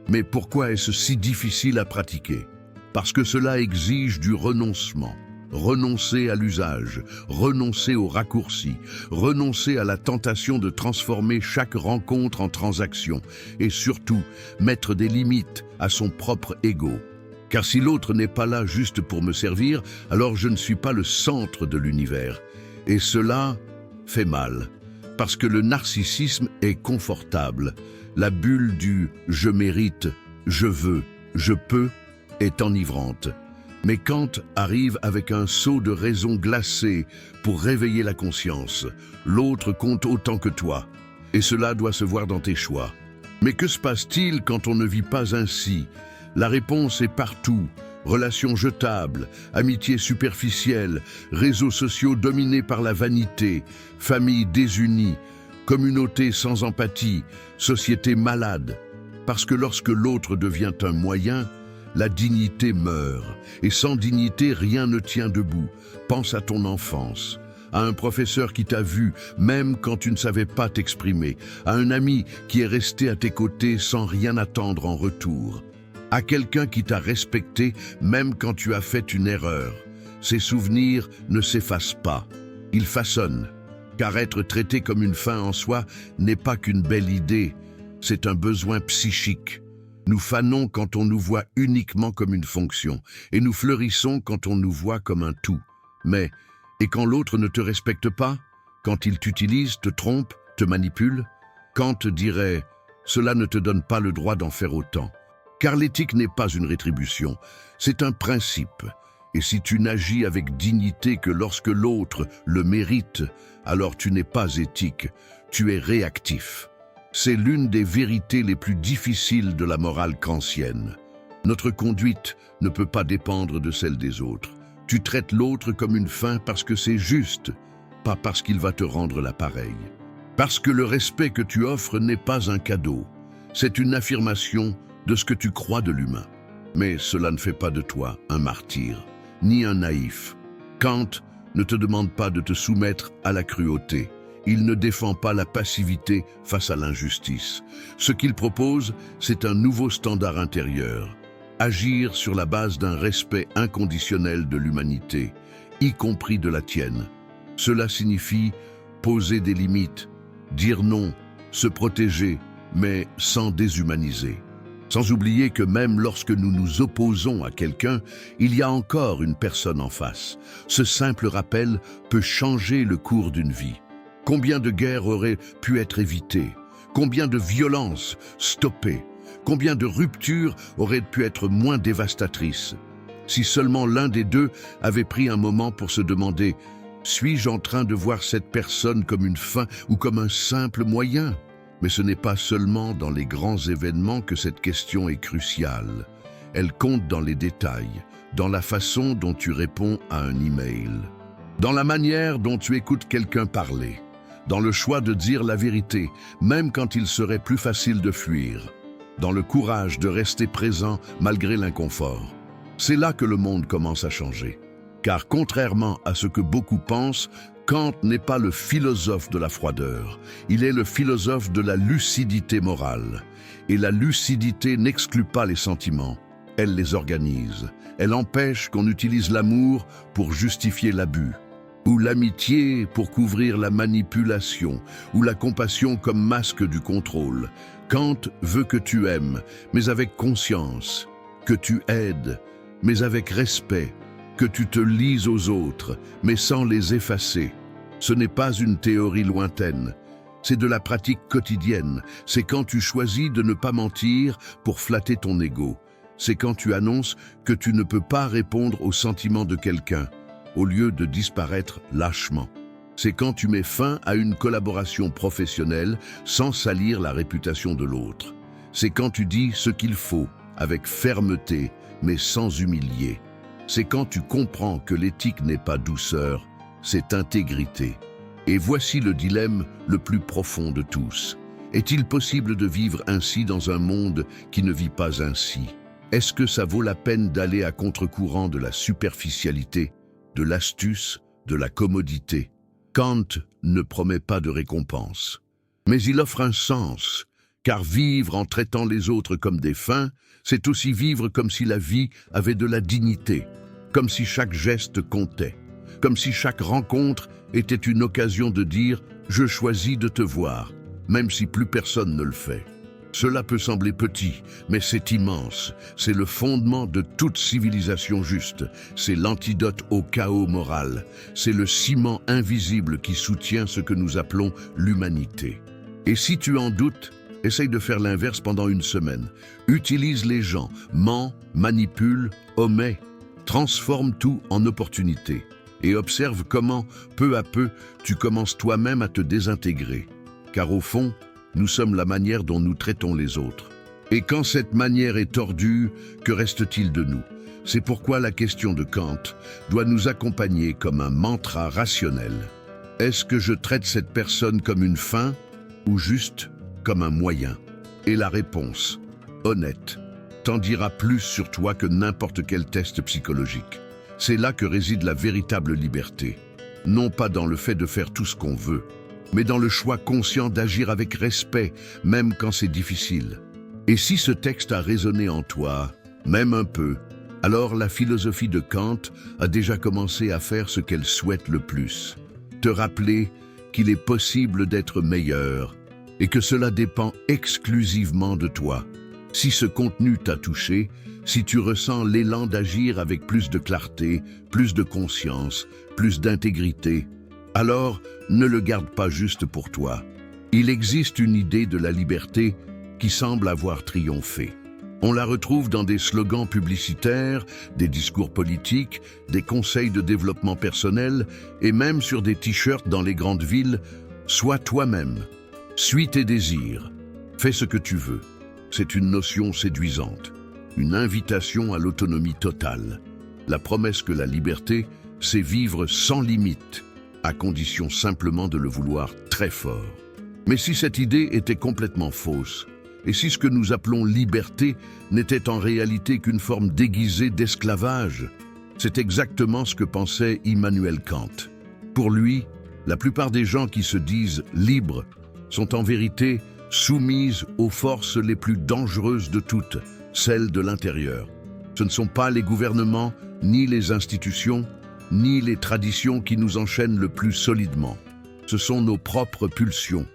Mais pourquoi est-ce si difficile à pratiquer ? Parce que cela exige du renoncement. Renoncer à l'usage, renoncer aux raccourcis, renoncer à la tentation de transformer chaque rencontre en transaction, et surtout, mettre des limites à son propre ego. Car si l'autre n'est pas là juste pour me servir, alors je ne suis pas le centre de l'univers. Et cela fait mal, parce que le narcissisme est confortable. La bulle du « je mérite »,« je veux »,« je peux » est enivrante. Mais Kant arrive avec un seau de raison glacée pour réveiller la conscience. L'autre compte autant que toi, et cela doit se voir dans tes choix. Mais que se passe-t-il quand on ne vit pas ainsi ? La réponse est partout. Relations jetables, amitiés superficielles, réseaux sociaux dominés par la vanité, familles désunies, communautés sans empathie, société malade. Parce que lorsque l'autre devient un moyen, la dignité meurt. Et sans dignité, rien ne tient debout. Pense à ton enfance, à un professeur qui t'a vu, même quand tu ne savais pas t'exprimer, à un ami qui est resté à tes côtés sans rien attendre en retour, à quelqu'un qui t'a respecté même quand tu as fait une erreur. Ces souvenirs ne s'effacent pas, ils façonnent, car être traité comme une fin en soi n'est pas qu'une belle idée, c'est un besoin psychique. Nous fanons quand on nous voit uniquement comme une fonction, et nous fleurissons quand on nous voit comme un tout. Mais, et quand l'autre ne te respecte pas, quand il t'utilise, te trompe, te manipule, Kant dirait « cela ne te donne pas le droit d'en faire autant ». Car l'éthique n'est pas une rétribution, c'est un principe. Et si tu n'agis avec dignité que lorsque l'autre le mérite, alors tu n'es pas éthique, tu es réactif. C'est l'une des vérités les plus difficiles de la morale kantienne. Notre conduite ne peut pas dépendre de celle des autres. Tu traites l'autre comme une fin parce que c'est juste, pas parce qu'il va te rendre l'appareil. Parce que le respect que tu offres n'est pas un cadeau, c'est une affirmation de ce que tu crois de l'humain. Mais cela ne fait pas de toi un martyr, ni un naïf. Kant ne te demande pas de te soumettre à la cruauté. Il ne défend pas la passivité face à l'injustice. Ce qu'il propose, c'est un nouveau standard intérieur. Agir sur la base d'un respect inconditionnel de l'humanité, y compris de la tienne. Cela signifie poser des limites, dire non, se protéger, mais sans déshumaniser. Sans oublier que même lorsque nous nous opposons à quelqu'un, il y a encore une personne en face. Ce simple rappel peut changer le cours d'une vie. Combien de guerres auraient pu être évitées? Combien de violences stoppées? Combien de ruptures auraient pu être moins dévastatrices? Si seulement l'un des deux avait pris un moment pour se demander « suis-je en train de voir cette personne comme une fin ou comme un simple moyen ?» Mais ce n'est pas seulement dans les grands événements que cette question est cruciale. Elle compte dans les détails, dans la façon dont tu réponds à un email, dans la manière dont tu écoutes quelqu'un parler, dans le choix de dire la vérité, même quand il serait plus facile de fuir, dans le courage de rester présent malgré l'inconfort. C'est là que le monde commence à changer. Car contrairement à ce que beaucoup pensent, Kant n'est pas le philosophe de la froideur, il est le philosophe de la lucidité morale. Et la lucidité n'exclut pas les sentiments, elle les organise. Elle empêche qu'on utilise l'amour pour justifier l'abus, ou l'amitié pour couvrir la manipulation, ou la compassion comme masque du contrôle. Kant veut que tu aimes, mais avec conscience, que tu aides, mais avec respect, que tu te lies aux autres, mais sans les effacer. Ce n'est pas une théorie lointaine, c'est de la pratique quotidienne. C'est quand tu choisis de ne pas mentir pour flatter ton ego. C'est quand tu annonces que tu ne peux pas répondre aux sentiments de quelqu'un, au lieu de disparaître lâchement. C'est quand tu mets fin à une collaboration professionnelle sans salir la réputation de l'autre. C'est quand tu dis ce qu'il faut, avec fermeté, mais sans humilier. C'est quand tu comprends que l'éthique n'est pas douceur, c'est intégrité. Et voici le dilemme le plus profond de tous. Est-il possible de vivre ainsi dans un monde qui ne vit pas ainsi? Est-ce que ça vaut la peine d'aller à contre-courant de la superficialité, de l'astuce, de la commodité? Kant ne promet pas de récompense, mais il offre un sens, car vivre en traitant les autres comme des fins, c'est aussi vivre comme si la vie avait de la dignité, comme si chaque geste comptait, comme si chaque rencontre était une occasion de dire « je choisis de te voir », même si plus personne ne le fait. Cela peut sembler petit, mais c'est immense. C'est le fondement de toute civilisation juste. C'est l'antidote au chaos moral. C'est le ciment invisible qui soutient ce que nous appelons l'humanité. Et si tu en doutes, essaye de faire l'inverse pendant une semaine. Utilise les gens, mens, manipule, omet, transforme tout en opportunité. Et observe comment, peu à peu, tu commences toi-même à te désintégrer. Car au fond, nous sommes la manière dont nous traitons les autres. Et quand cette manière est tordue, que reste-t-il de nous? C'est pourquoi la question de Kant doit nous accompagner comme un mantra rationnel. Est-ce que je traite cette personne comme une fin ou juste comme un moyen? Et la réponse, honnête, t'en dira plus sur toi que n'importe quel test psychologique. C'est là que réside la véritable liberté. Non pas dans le fait de faire tout ce qu'on veut, mais dans le choix conscient d'agir avec respect, même quand c'est difficile. Et si ce texte a résonné en toi, même un peu, alors la philosophie de Kant a déjà commencé à faire ce qu'elle souhaite le plus. Te rappeler qu'il est possible d'être meilleur et que cela dépend exclusivement de toi. Si ce contenu t'a touché, si tu ressens l'élan d'agir avec plus de clarté, plus de conscience, plus d'intégrité, alors ne le garde pas juste pour toi. Il existe une idée de la liberté qui semble avoir triomphé. On la retrouve dans des slogans publicitaires, des discours politiques, des conseils de développement personnel et même sur des t-shirts dans les grandes villes. Sois toi-même, suis tes désirs, fais ce que tu veux. C'est une notion séduisante, une invitation à l'autonomie totale. La promesse que la liberté, c'est vivre sans limite, à condition simplement de le vouloir très fort. Mais si cette idée était complètement fausse, et si ce que nous appelons liberté n'était en réalité qu'une forme déguisée d'esclavage, c'est exactement ce que pensait Immanuel Kant. Pour lui, la plupart des gens qui se disent libres sont en vérité soumises aux forces les plus dangereuses de toutes, celles de l'intérieur. Ce ne sont pas les gouvernements, ni les institutions, ni les traditions qui nous enchaînent le plus solidement. Ce sont nos propres pulsions,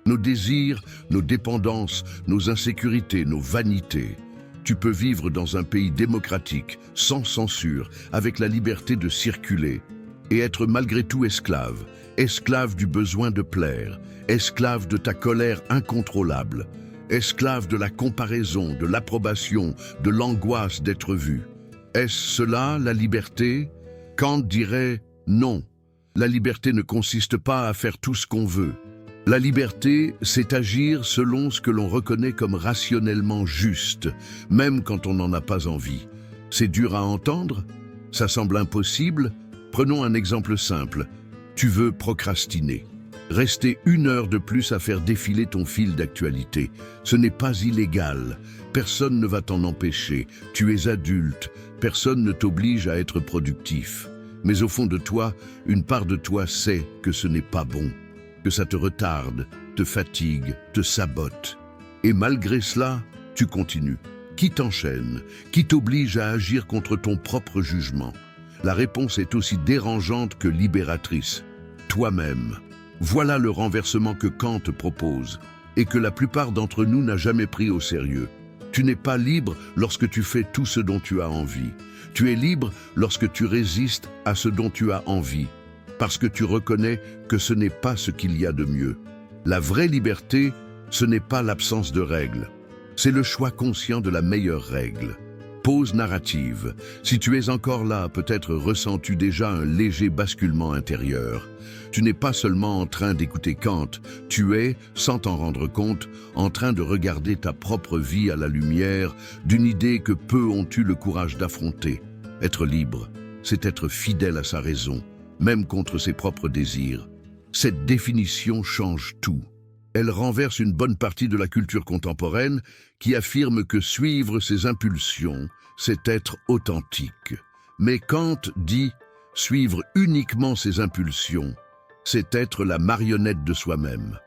nos désirs, nos dépendances, nos insécurités, nos vanités. Tu peux vivre dans un pays démocratique, sans censure, avec la liberté de circuler, et être malgré tout esclave, esclave du besoin de plaire, esclave de ta colère incontrôlable, esclave de la comparaison, de l'approbation, de l'angoisse d'être vu. Est-ce cela, la liberté? Kant dirait non. La liberté ne consiste pas à faire tout ce qu'on veut. La liberté, c'est agir selon ce que l'on reconnaît comme rationnellement juste, même quand on n'en a pas envie. C'est dur à entendre? Ça semble impossible? Prenons un exemple simple. Tu veux procrastiner. Rester 1 heure de plus à faire défiler ton fil d'actualité. Ce n'est pas illégal. Personne ne va t'en empêcher. Tu es adulte. Personne ne t'oblige à être productif. Mais au fond de toi, une part de toi sait que ce n'est pas bon, que ça te retarde, te fatigue, te sabote. Et malgré cela, tu continues. Qui t'enchaîne? Qui t'oblige à agir contre ton propre jugement? La réponse est aussi dérangeante que libératrice. Toi-même. Voilà le renversement que Kant propose et que la plupart d'entre nous n'a jamais pris au sérieux. Tu n'es pas libre lorsque tu fais tout ce dont tu as envie. Tu es libre lorsque tu résistes à ce dont tu as envie, parce que tu reconnais que ce n'est pas ce qu'il y a de mieux. La vraie liberté, ce n'est pas l'absence de règles. C'est le choix conscient de la meilleure règle. Pause narrative. Si tu es encore là, peut-être ressens-tu déjà un léger basculement intérieur. Tu n'es pas seulement en train d'écouter Kant, tu es, sans t'en rendre compte, en train de regarder ta propre vie à la lumière d'une idée que peu ont eu le courage d'affronter. Être libre, c'est être fidèle à sa raison, même contre ses propres désirs. Cette définition change tout. Elle renverse une bonne partie de la culture contemporaine qui affirme que suivre ses impulsions, c'est être authentique. Mais Kant dit suivre uniquement ses impulsions, c'est être la marionnette de soi-même.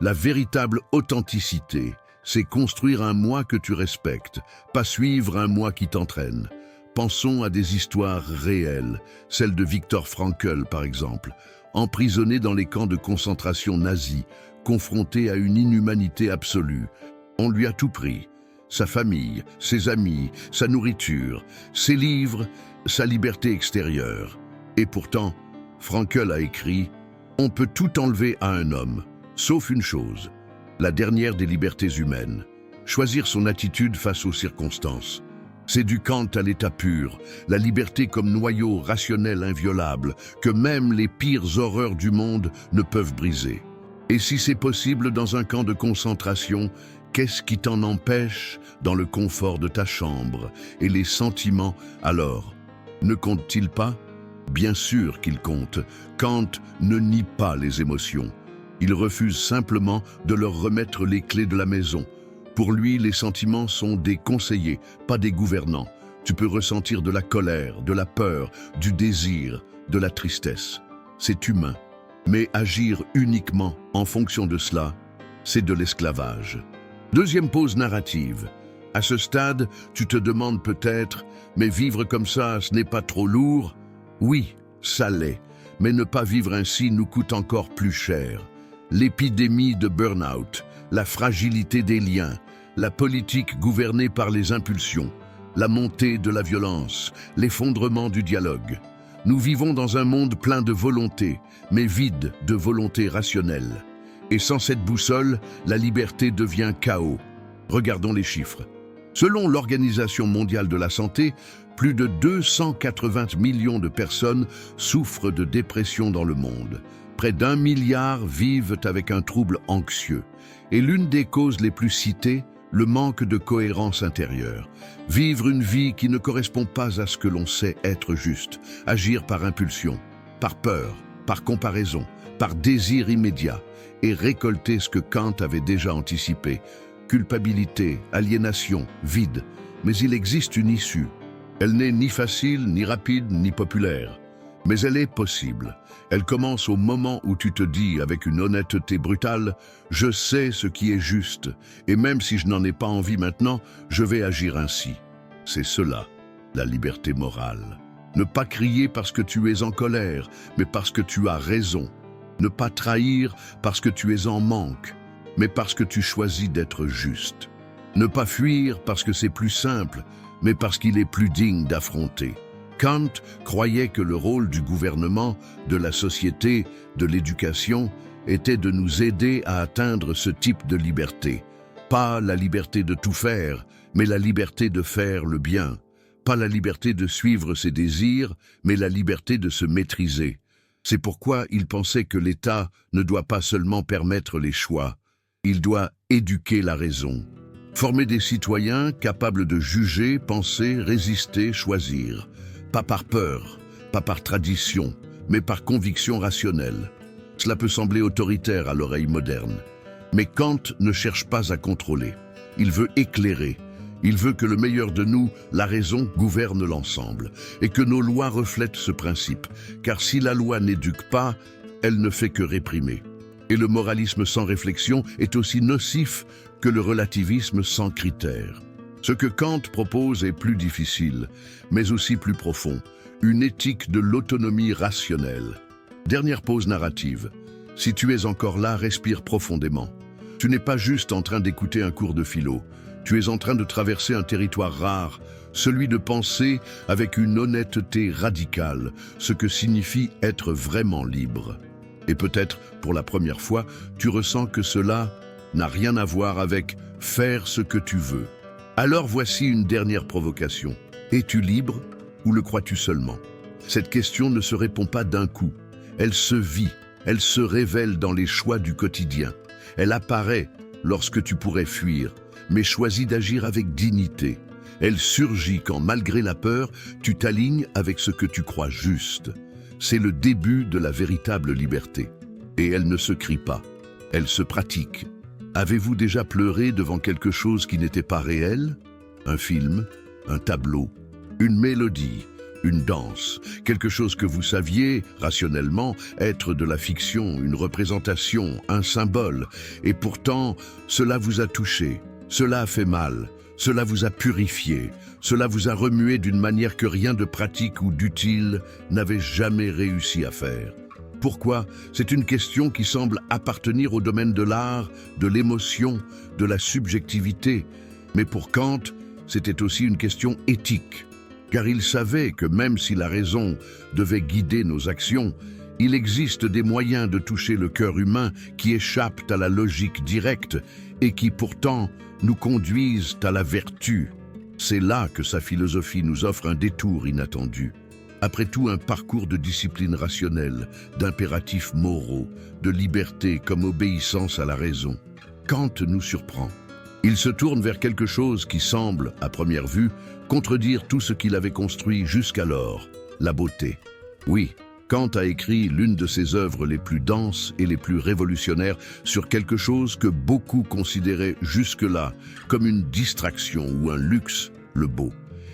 La véritable authenticité, c'est construire un moi que tu respectes, pas suivre un moi qui t'entraîne. Pensons à des histoires réelles, celle de Viktor Frankl par exemple, emprisonné dans les camps de concentration nazis, confronté à une inhumanité absolue. On lui a tout pris, sa famille, ses amis, sa nourriture, ses livres, sa liberté extérieure. Et pourtant, Frankl a écrit « On peut tout enlever à un homme, sauf une chose, la dernière des libertés humaines, choisir son attitude face aux circonstances. » C'est du Kant à l'état pur, la liberté comme noyau rationnel inviolable, que même les pires horreurs du monde ne peuvent briser. Et si c'est possible dans un camp de concentration, qu'est-ce qui t'en empêche dans le confort de ta chambre? Et les sentiments, alors, ne comptent-ils pas? Bien sûr qu'ils comptent. Kant ne nie pas les émotions. Il refuse simplement de leur remettre les clés de la maison. Pour lui, les sentiments sont des conseillers, pas des gouvernants. Tu peux ressentir de la colère, de la peur, du désir, de la tristesse. C'est humain. Mais agir uniquement en fonction de cela, c'est de l'esclavage. Deuxième pause narrative. À ce stade, tu te demandes peut-être, mais vivre comme ça, ce n'est pas trop lourd? Oui, ça l'est. Mais ne pas vivre ainsi nous coûte encore plus cher. L'épidémie de burn-out, la fragilité des liens, la politique gouvernée par les impulsions, la montée de la violence, l'effondrement du dialogue. Nous vivons dans un monde plein de volonté, mais vide de volonté rationnelle. Et sans cette boussole, la liberté devient chaos. Regardons les chiffres. Selon l'Organisation mondiale de la santé, plus de 280 millions de personnes souffrent de dépression dans le monde. Près d'1 milliard vivent avec un trouble anxieux. Et l'une des causes les plus citées, le manque de cohérence intérieure. Vivre une vie qui ne correspond pas à ce que l'on sait être juste. Agir par impulsion, par peur, par comparaison, par désir immédiat. Et récolter ce que Kant avait déjà anticipé. Culpabilité, aliénation, vide. Mais il existe une issue. Elle n'est ni facile, ni rapide, ni populaire. Mais elle est possible. Elle commence au moment où tu te dis, avec une honnêteté brutale, « Je sais ce qui est juste, et même si je n'en ai pas envie maintenant, je vais agir ainsi. » C'est cela, la liberté morale. Ne pas crier parce que tu es en colère, mais parce que tu as raison. Ne pas trahir parce que tu es en manque, mais parce que tu choisis d'être juste. Ne pas fuir parce que c'est plus simple, mais parce qu'il est plus digne d'affronter. Kant croyait que le rôle du gouvernement, de la société, de l'éducation, était de nous aider à atteindre ce type de liberté. Pas la liberté de tout faire, mais la liberté de faire le bien. Pas la liberté de suivre ses désirs, mais la liberté de se maîtriser. C'est pourquoi il pensait que l'État ne doit pas seulement permettre les choix, il doit éduquer la raison. Former des citoyens capables de juger, penser, résister, choisir. Pas par peur, pas par tradition, mais par conviction rationnelle. Cela peut sembler autoritaire à l'oreille moderne. Mais Kant ne cherche pas à contrôler. Il veut éclairer. Il veut que le meilleur de nous, la raison, gouverne l'ensemble, et que nos lois reflètent ce principe, car si la loi n'éduque pas, elle ne fait que réprimer. Et le moralisme sans réflexion est aussi nocif que le relativisme sans critères. Ce que Kant propose est plus difficile, mais aussi plus profond, une éthique de l'autonomie rationnelle. Dernière pause narrative. Si tu es encore là, respire profondément. Tu n'es pas juste en train d'écouter un cours de philo. Tu es en train de traverser un territoire rare, celui de penser avec une honnêteté radicale, ce que signifie être vraiment libre. Et peut-être, pour la première fois, tu ressens que cela n'a rien à voir avec « faire ce que tu veux ». Alors voici une dernière provocation. Es-tu libre ou le crois-tu seulement? Cette question ne se répond pas d'un coup. Elle se vit, elle se révèle dans les choix du quotidien. Elle apparaît lorsque tu pourrais fuir, mais choisis d'agir avec dignité. Elle surgit quand, malgré la peur, tu t'alignes avec ce que tu crois juste. C'est le début de la véritable liberté. Et elle ne se crie pas, elle se pratique. Avez-vous déjà pleuré devant quelque chose qui n'était pas réel? Un film, un tableau, une mélodie, une danse, quelque chose que vous saviez, rationnellement, être de la fiction, une représentation, un symbole. Et pourtant, cela vous a touché, cela a fait mal, cela vous a purifié, cela vous a remué d'une manière que rien de pratique ou d'utile n'avait jamais réussi à faire. Pourquoi? C'est une question qui semble appartenir au domaine de l'art, de l'émotion, de la subjectivité. Mais pour Kant, c'était aussi une question éthique. Car il savait que même si la raison devait guider nos actions, il existe des moyens de toucher le cœur humain qui échappent à la logique directe et qui pourtant nous conduisent à la vertu. C'est là que sa philosophie nous offre un détour inattendu. Après tout, un parcours de discipline rationnelle, d'impératifs moraux, de liberté comme obéissance à la raison. Kant nous surprend. Il se tourne vers quelque chose qui semble, à première vue, contredire tout ce qu'il avait construit jusqu'alors, la beauté. Oui, Kant a écrit l'une de ses œuvres les plus denses et les plus révolutionnaires sur quelque chose que beaucoup considéraient jusque-là comme une distraction ou un luxe, le beau.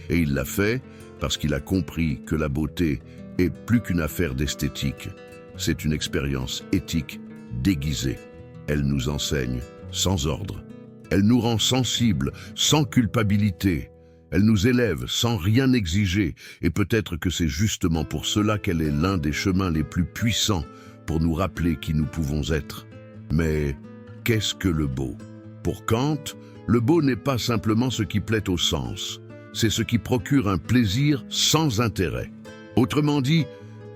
Et il l'a fait parce qu'il a compris que la beauté est plus qu'une affaire d'esthétique. C'est une expérience éthique déguisée. Elle nous enseigne sans ordre. Elle nous rend sensibles, sans culpabilité. Elle nous élève sans rien exiger. Et peut-être que c'est justement pour cela qu'elle est l'un des chemins les plus puissants pour nous rappeler qui nous pouvons être. Mais qu'est-ce que le beau? Pour Kant, le beau n'est pas simplement ce qui plaît au sens. C'est ce qui procure un plaisir sans intérêt. Autrement dit,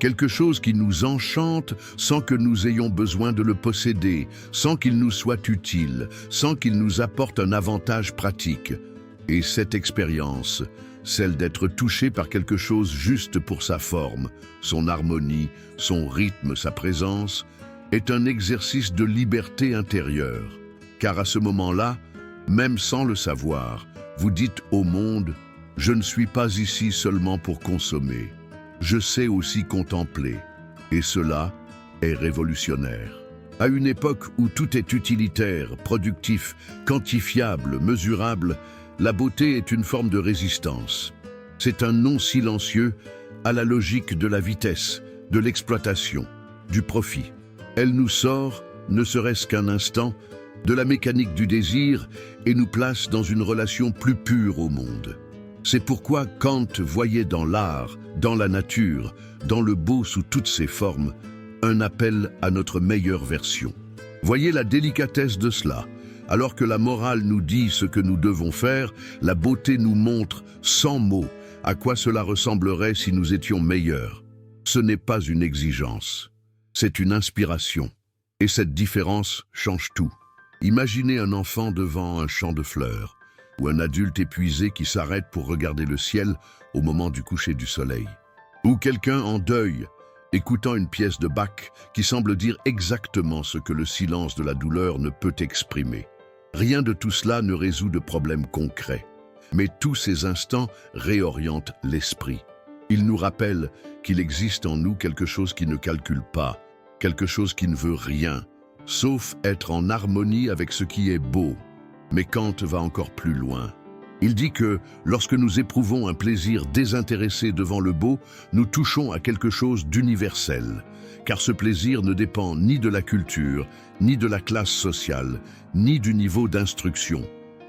quelque chose qui nous enchante sans que nous ayons besoin de le posséder, sans qu'il nous soit utile, sans qu'il nous apporte un avantage pratique. Et cette expérience, celle d'être touché par quelque chose juste pour sa forme, son harmonie, son rythme, sa présence, est un exercice de liberté intérieure. Car à ce moment-là, même sans le savoir, vous dites au monde « Je ne suis pas ici seulement pour consommer. Je sais aussi contempler. » Et cela est révolutionnaire. À une époque où tout est utilitaire, productif, quantifiable, mesurable, la beauté est une forme de résistance. C'est un non silencieux à la logique de la vitesse, de l'exploitation, du profit. Elle nous sort, ne serait-ce qu'un instant, de la mécanique du désir et nous place dans une relation plus pure au monde. C'est pourquoi Kant voyait dans l'art, dans la nature, dans le beau sous toutes ses formes, un appel à notre meilleure version. Voyez la délicatesse de cela. Alors que la morale nous dit ce que nous devons faire, la beauté nous montre, sans mots, à quoi cela ressemblerait si nous étions meilleurs. Ce n'est pas une exigence, c'est une inspiration. Et cette différence change tout. Imaginez un enfant devant un champ de fleurs, ou un adulte épuisé qui s'arrête pour regarder le ciel au moment du coucher du soleil. Ou quelqu'un en deuil, écoutant une pièce de Bach qui semble dire exactement ce que le silence de la douleur ne peut exprimer. Rien de tout cela ne résout de problèmes concrets, mais tous ces instants réorientent l'esprit. Ils nous rappellent qu'il existe en nous quelque chose qui ne calcule pas, quelque chose qui ne veut rien, sauf être en harmonie avec ce qui est beau. Mais Kant va encore plus loin. Il dit que lorsque nous éprouvons un plaisir désintéressé devant le beau, nous touchons à quelque chose d'universel, car ce plaisir ne dépend ni de la culture, ni de la classe sociale, ni du niveau d'instruction.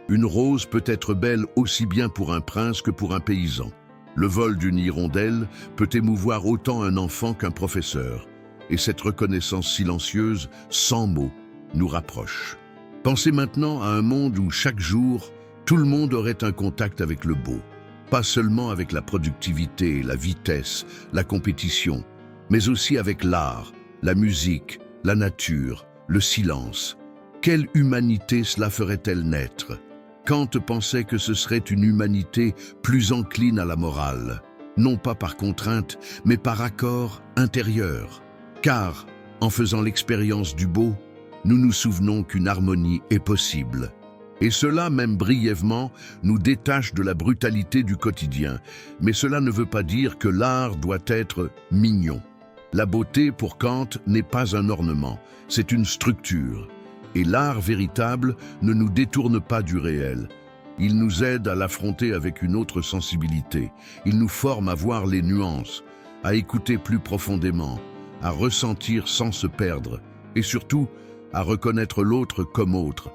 Une rose peut être belle aussi bien pour un prince que pour un paysan. Le vol d'une hirondelle peut émouvoir autant un enfant qu'un professeur, et cette reconnaissance silencieuse, sans mots, nous rapproche. Pensez maintenant à un monde où chaque jour, tout le monde aurait un contact avec le beau, pas seulement avec la productivité, la vitesse, la compétition, mais aussi avec l'art, la musique, la nature, le silence. Quelle humanité cela ferait-elle naître? Kant pensait que ce serait une humanité plus encline à la morale, non pas par contrainte, mais par accord intérieur. Car, en faisant l'expérience du beau, nous nous souvenons qu'une harmonie est possible. Et cela, même brièvement, nous détache de la brutalité du quotidien. Mais cela ne veut pas dire que l'art doit être mignon. La beauté, pour Kant, n'est pas un ornement, c'est une structure. Et l'art véritable ne nous détourne pas du réel. Il nous aide à l'affronter avec une autre sensibilité. Il nous forme à voir les nuances, à écouter plus profondément, à ressentir sans se perdre, et surtout, à reconnaître l'autre comme autre.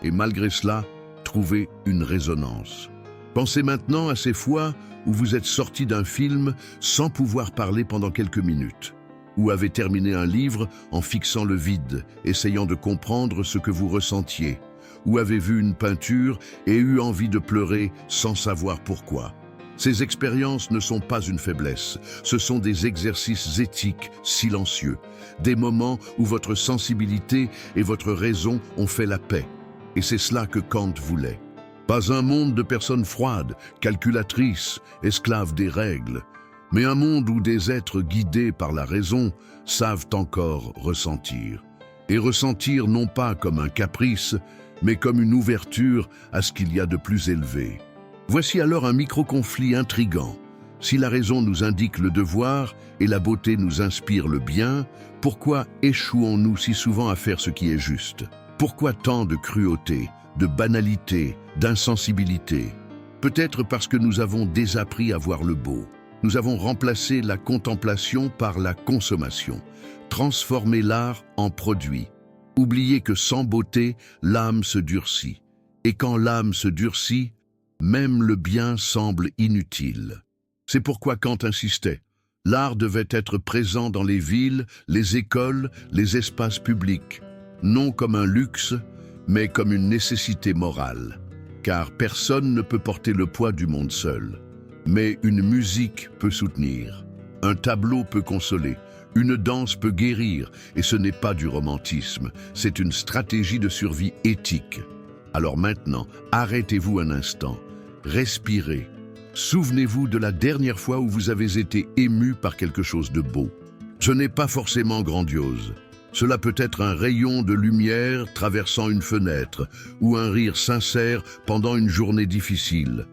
Et malgré cela, trouver une résonance. Pensez maintenant à ces fois où vous êtes sorti d'un film sans pouvoir parler pendant quelques minutes, ou avez terminé un livre en fixant le vide, essayant de comprendre ce que vous ressentiez, ou avez vu une peinture et eu envie de pleurer sans savoir pourquoi. Ces expériences ne sont pas une faiblesse, ce sont des exercices éthiques silencieux, des moments où votre sensibilité et votre raison ont fait la paix. Et c'est cela que Kant voulait. Pas un monde de personnes froides, calculatrices, esclaves des règles, mais un monde où des êtres guidés par la raison savent encore ressentir. Et ressentir non pas comme un caprice, mais comme une ouverture à ce qu'il y a de plus élevé. Voici alors un micro-conflit intrigant. Si la raison nous indique le devoir et la beauté nous inspire le bien, pourquoi échouons-nous si souvent à faire ce qui est juste ? Pourquoi tant de cruauté, de banalité, d'insensibilité? Peut-être parce que nous avons désappris à voir le beau. Nous avons remplacé la contemplation par la consommation, transformé l'art en produit. Oubliez que sans beauté, l'âme se durcit. Et quand l'âme se durcit, même le bien semble inutile. C'est pourquoi Kant insistait. L'art devait être présent dans les villes, les écoles, les espaces publics. Non comme un luxe, mais comme une nécessité morale. Car personne ne peut porter le poids du monde seul. Mais une musique peut soutenir, un tableau peut consoler, une danse peut guérir, et ce n'est pas du romantisme, c'est une stratégie de survie éthique. Alors maintenant, arrêtez-vous un instant, respirez. Souvenez-vous de la dernière fois où vous avez été ému par quelque chose de beau. Ce n'est pas forcément grandiose. Cela peut être un rayon de lumière traversant une fenêtre, ou un rire sincère pendant une journée difficile,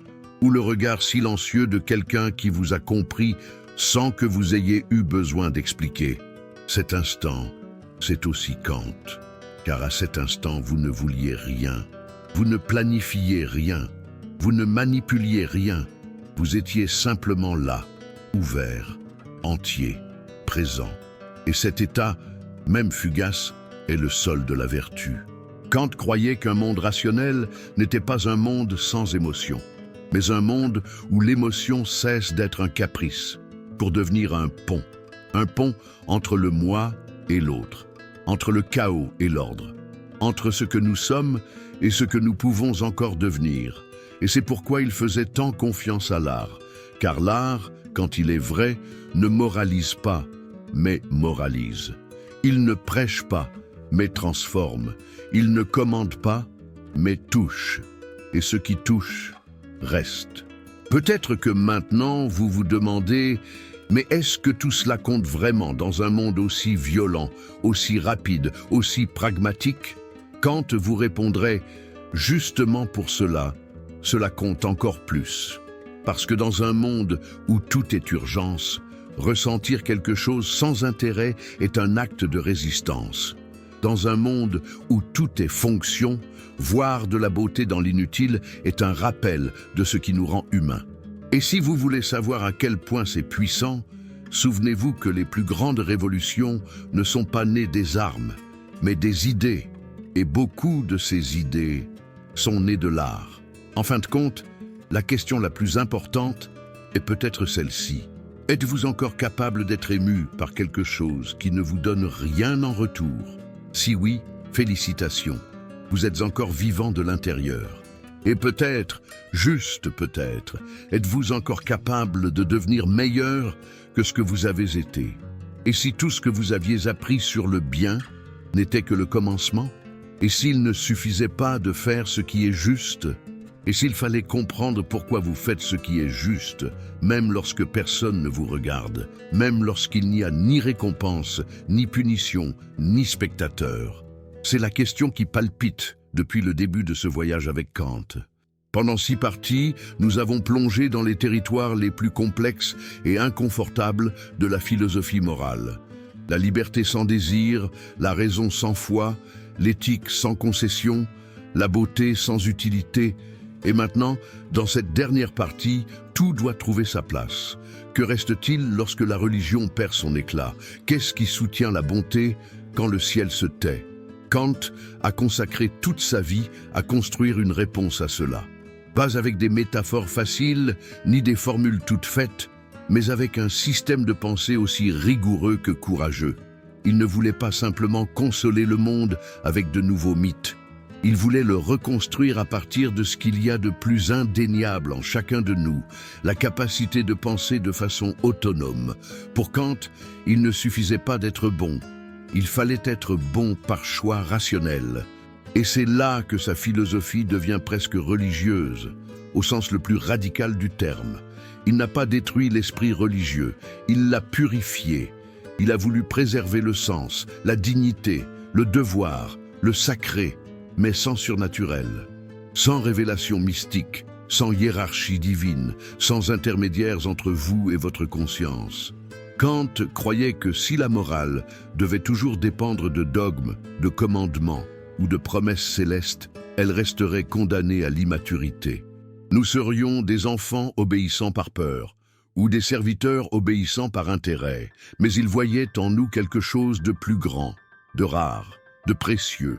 ou le regard silencieux de quelqu'un qui vous a compris sans que vous ayez eu besoin d'expliquer. Cet instant, c'est aussi Kant, car à cet instant vous ne vouliez rien, vous ne planifiez rien, vous ne manipuliez rien, vous étiez simplement là, ouvert, entier, présent. Et cet état, même fugace, est le sol de la vertu. Kant croyait qu'un monde rationnel n'était pas un monde sans émotion, mais un monde où l'émotion cesse d'être un caprice, pour devenir un pont entre le moi et l'autre, entre le chaos et l'ordre, entre ce que nous sommes et ce que nous pouvons encore devenir. Et c'est pourquoi il faisait tant confiance à l'art, car l'art, quand il est vrai, ne moralise pas, mais moralise. Il ne prêche pas, mais transforme. Il ne commande pas, mais touche. Et ce qui touche, reste. Peut-être que maintenant, vous vous demandez, mais est-ce que tout cela compte vraiment dans un monde aussi violent, aussi rapide, aussi pragmatique? Kant vous répondrait, justement pour cela, cela compte encore plus. Parce que dans un monde où tout est urgence, ressentir quelque chose sans intérêt est un acte de résistance. Dans un monde où tout est fonction, voir de la beauté dans l'inutile est un rappel de ce qui nous rend humains. Et si vous voulez savoir à quel point c'est puissant, souvenez-vous que les plus grandes révolutions ne sont pas nées des armes, mais des idées. Et beaucoup de ces idées sont nées de l'art. En fin de compte, la question la plus importante est peut-être celle-ci. Êtes-vous encore capable d'être ému par quelque chose qui ne vous donne rien en retour? Si oui, félicitations. Vous êtes encore vivant de l'intérieur. Et peut-être, juste peut-être, êtes-vous encore capable de devenir meilleur que ce que vous avez été? Et si tout ce que vous aviez appris sur le bien n'était que le commencement? Et s'il ne suffisait pas de faire ce qui est juste? Et s'il fallait comprendre pourquoi vous faites ce qui est juste, même lorsque personne ne vous regarde, même lorsqu'il n'y a ni récompense, ni punition, ni spectateur? C'est la question qui palpite depuis le début de ce voyage avec Kant. Pendant 6 parties, nous avons plongé dans les territoires les plus complexes et inconfortables de la philosophie morale. La liberté sans désir, la raison sans foi, l'éthique sans concession, la beauté sans utilité. Et maintenant, dans cette dernière partie, tout doit trouver sa place. Que reste-t-il lorsque la religion perd son éclat? Qu'est-ce qui soutient la bonté quand le ciel se tait? Kant a consacré toute sa vie à construire une réponse à cela. Pas avec des métaphores faciles, ni des formules toutes faites, mais avec un système de pensée aussi rigoureux que courageux. Il ne voulait pas simplement consoler le monde avec de nouveaux mythes. Il voulait le reconstruire à partir de ce qu'il y a de plus indéniable en chacun de nous, la capacité de penser de façon autonome. Pour Kant, il ne suffisait pas d'être bon, il fallait être bon par choix rationnel. Et c'est là que sa philosophie devient presque religieuse, au sens le plus radical du terme. Il n'a pas détruit l'esprit religieux, il l'a purifié. Il a voulu préserver le sens, la dignité, le devoir, le sacré, mais sans surnaturel, sans révélation mystique, sans hiérarchie divine, sans intermédiaires entre vous et votre conscience. Kant croyait que si la morale devait toujours dépendre de dogmes, de commandements ou de promesses célestes, elle resterait condamnée à l'immaturité. Nous serions des enfants obéissant par peur, ou des serviteurs obéissant par intérêt, mais il voyait en nous quelque chose de plus grand, de rare, de précieux.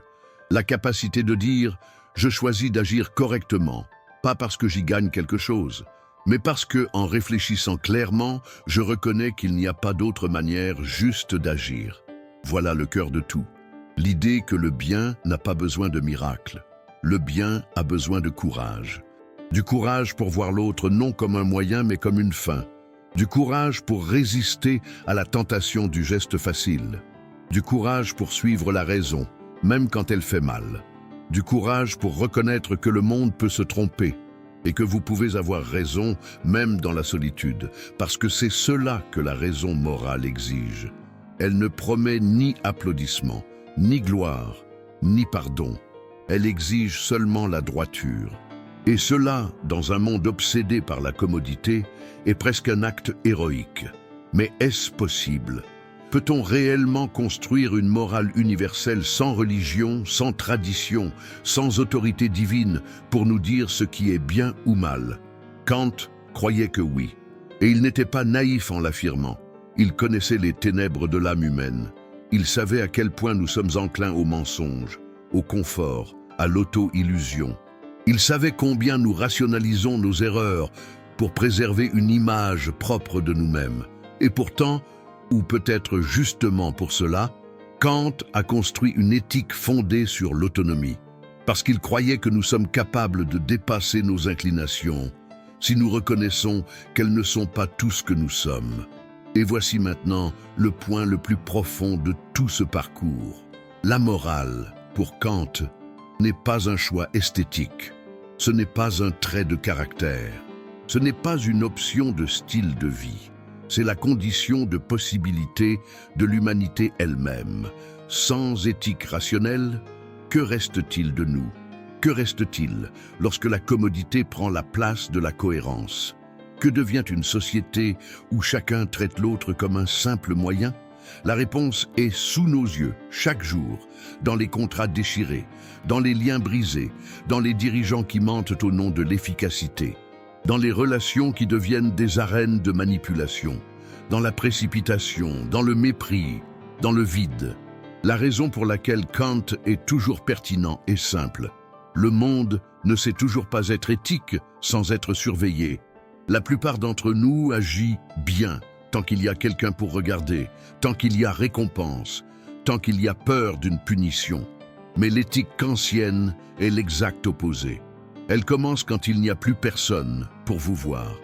La capacité de dire « je choisis d'agir correctement », pas parce que j'y gagne quelque chose, mais parce que, en réfléchissant clairement, je reconnais qu'il n'y a pas d'autre manière juste d'agir. Voilà le cœur de tout. L'idée que le bien n'a pas besoin de miracle. Le bien a besoin de courage. Du courage pour voir l'autre non comme un moyen mais comme une fin. Du courage pour résister à la tentation du geste facile. Du courage pour suivre la raison, même quand elle fait mal. Du courage pour reconnaître que le monde peut se tromper et que vous pouvez avoir raison même dans la solitude, parce que c'est cela que la raison morale exige. Elle ne promet ni applaudissement, ni gloire, ni pardon. Elle exige seulement la droiture. Et cela, dans un monde obsédé par la commodité, est presque un acte héroïque. Mais est-ce possible ? Peut-on réellement construire une morale universelle sans religion, sans tradition, sans autorité divine pour nous dire ce qui est bien ou mal? Kant croyait que oui. Et il n'était pas naïf en l'affirmant. Il connaissait les ténèbres de l'âme humaine. Il savait à quel point nous sommes enclins au mensonge, au confort, à l'auto-illusion. Il savait combien nous rationalisons nos erreurs pour préserver une image propre de nous-mêmes. Et pourtant, ou peut-être justement pour cela, Kant a construit une éthique fondée sur l'autonomie, parce qu'il croyait que nous sommes capables de dépasser nos inclinations, si nous reconnaissons qu'elles ne sont pas tout ce que nous sommes. Et voici maintenant le point le plus profond de tout ce parcours. La morale, pour Kant, n'est pas un choix esthétique, ce n'est pas un trait de caractère, ce n'est pas une option de style de vie. C'est la condition de possibilité de l'humanité elle-même. Sans éthique rationnelle, que reste-t-il de nous? Que reste-t-il lorsque la commodité prend la place de la cohérence? Que devient une société où chacun traite l'autre comme un simple moyen, La réponse est sous nos yeux, chaque jour, dans les contrats déchirés, dans les liens brisés, dans les dirigeants qui mentent au nom de l'efficacité, dans les relations qui deviennent des arènes de manipulation, dans la précipitation, dans le mépris, dans le vide. La raison pour laquelle Kant est toujours pertinent est simple. Le monde ne sait toujours pas être éthique sans être surveillé. La plupart d'entre nous agit bien tant qu'il y a quelqu'un pour regarder, tant qu'il y a récompense, tant qu'il y a peur d'une punition. Mais l'éthique kantienne est l'exact opposé. Elle commence quand il n'y a plus personne pour vous voir,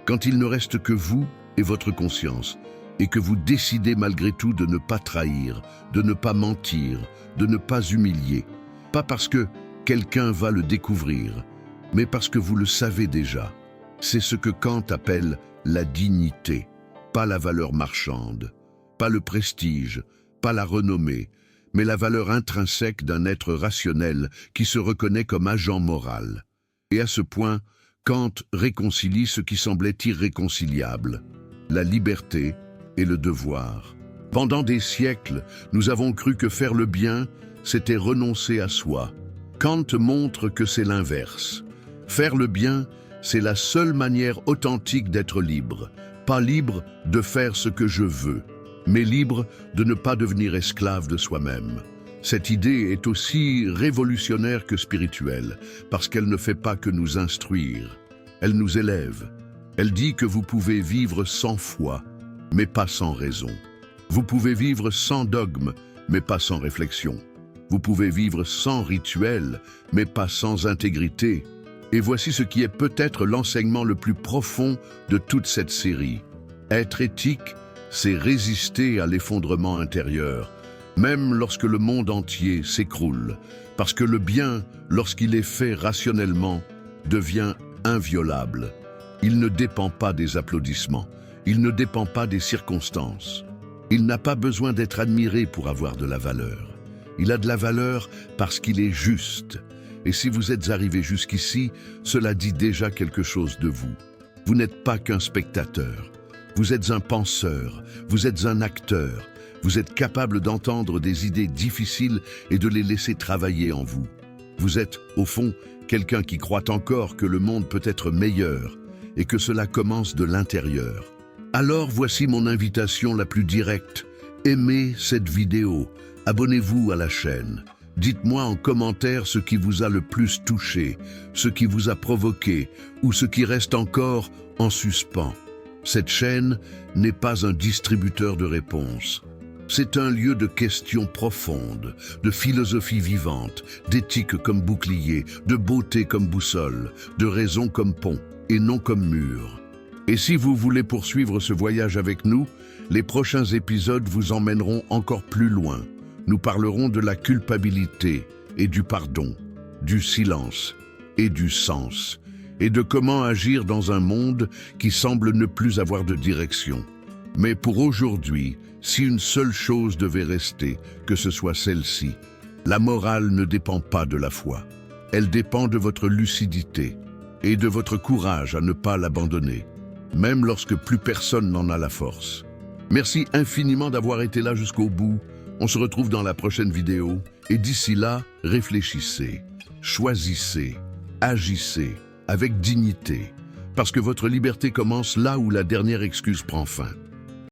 quand il ne reste que vous et votre conscience, et que vous décidez malgré tout de ne pas trahir, de ne pas mentir, de ne pas humilier. Pas parce que quelqu'un va le découvrir, mais parce que vous le savez déjà. C'est ce que Kant appelle la dignité, pas la valeur marchande, pas le prestige, pas la renommée, mais la valeur intrinsèque d'un être rationnel qui se reconnaît comme agent moral. Et à ce point, Kant réconcilie ce qui semblait irréconciliable, la liberté et le devoir. Pendant des siècles, nous avons cru que faire le bien, c'était renoncer à soi. Kant montre que c'est l'inverse. Faire le bien, c'est la seule manière authentique d'être libre. Pas libre de faire ce que je veux, mais libre de ne pas devenir esclave de soi-même. Cette idée est aussi révolutionnaire que spirituelle, parce qu'elle ne fait pas que nous instruire. Elle nous élève. Elle dit que vous pouvez vivre sans foi, mais pas sans raison. Vous pouvez vivre sans dogme, mais pas sans réflexion. Vous pouvez vivre sans rituel, mais pas sans intégrité. Et voici ce qui est peut-être l'enseignement le plus profond de toute cette série. Être éthique, c'est résister à l'effondrement intérieur, même lorsque le monde entier s'écroule, parce que le bien, lorsqu'il est fait rationnellement, devient inviolable. Il ne dépend pas des applaudissements, il ne dépend pas des circonstances. Il n'a pas besoin d'être admiré pour avoir de la valeur. Il a de la valeur parce qu'il est juste. Et si vous êtes arrivé jusqu'ici, cela dit déjà quelque chose de vous. Vous n'êtes pas qu'un spectateur. Vous êtes un penseur, vous êtes un acteur. Vous êtes capable d'entendre des idées difficiles et de les laisser travailler en vous. Vous êtes, au fond, quelqu'un qui croit encore que le monde peut être meilleur et que cela commence de l'intérieur. Alors voici mon invitation la plus directe. Aimez cette vidéo, abonnez-vous à la chaîne. Dites-moi en commentaire ce qui vous a le plus touché, ce qui vous a provoqué ou ce qui reste encore en suspens. Cette chaîne n'est pas un distributeur de réponses. C'est un lieu de questions profondes, de philosophie vivante, d'éthique comme bouclier, de beauté comme boussole, de raison comme pont et non comme mur. Et si vous voulez poursuivre ce voyage avec nous, les prochains épisodes vous emmèneront encore plus loin. Nous parlerons de la culpabilité et du pardon, du silence et du sens, et de comment agir dans un monde qui semble ne plus avoir de direction. Mais pour aujourd'hui, si une seule chose devait rester, que ce soit celle-ci, la morale ne dépend pas de la foi. Elle dépend de votre lucidité et de votre courage à ne pas l'abandonner, même lorsque plus personne n'en a la force. Merci infiniment d'avoir été là jusqu'au bout. On se retrouve dans la prochaine vidéo et d'ici là, réfléchissez, choisissez, agissez avec dignité, parce que votre liberté commence là où la dernière excuse prend fin.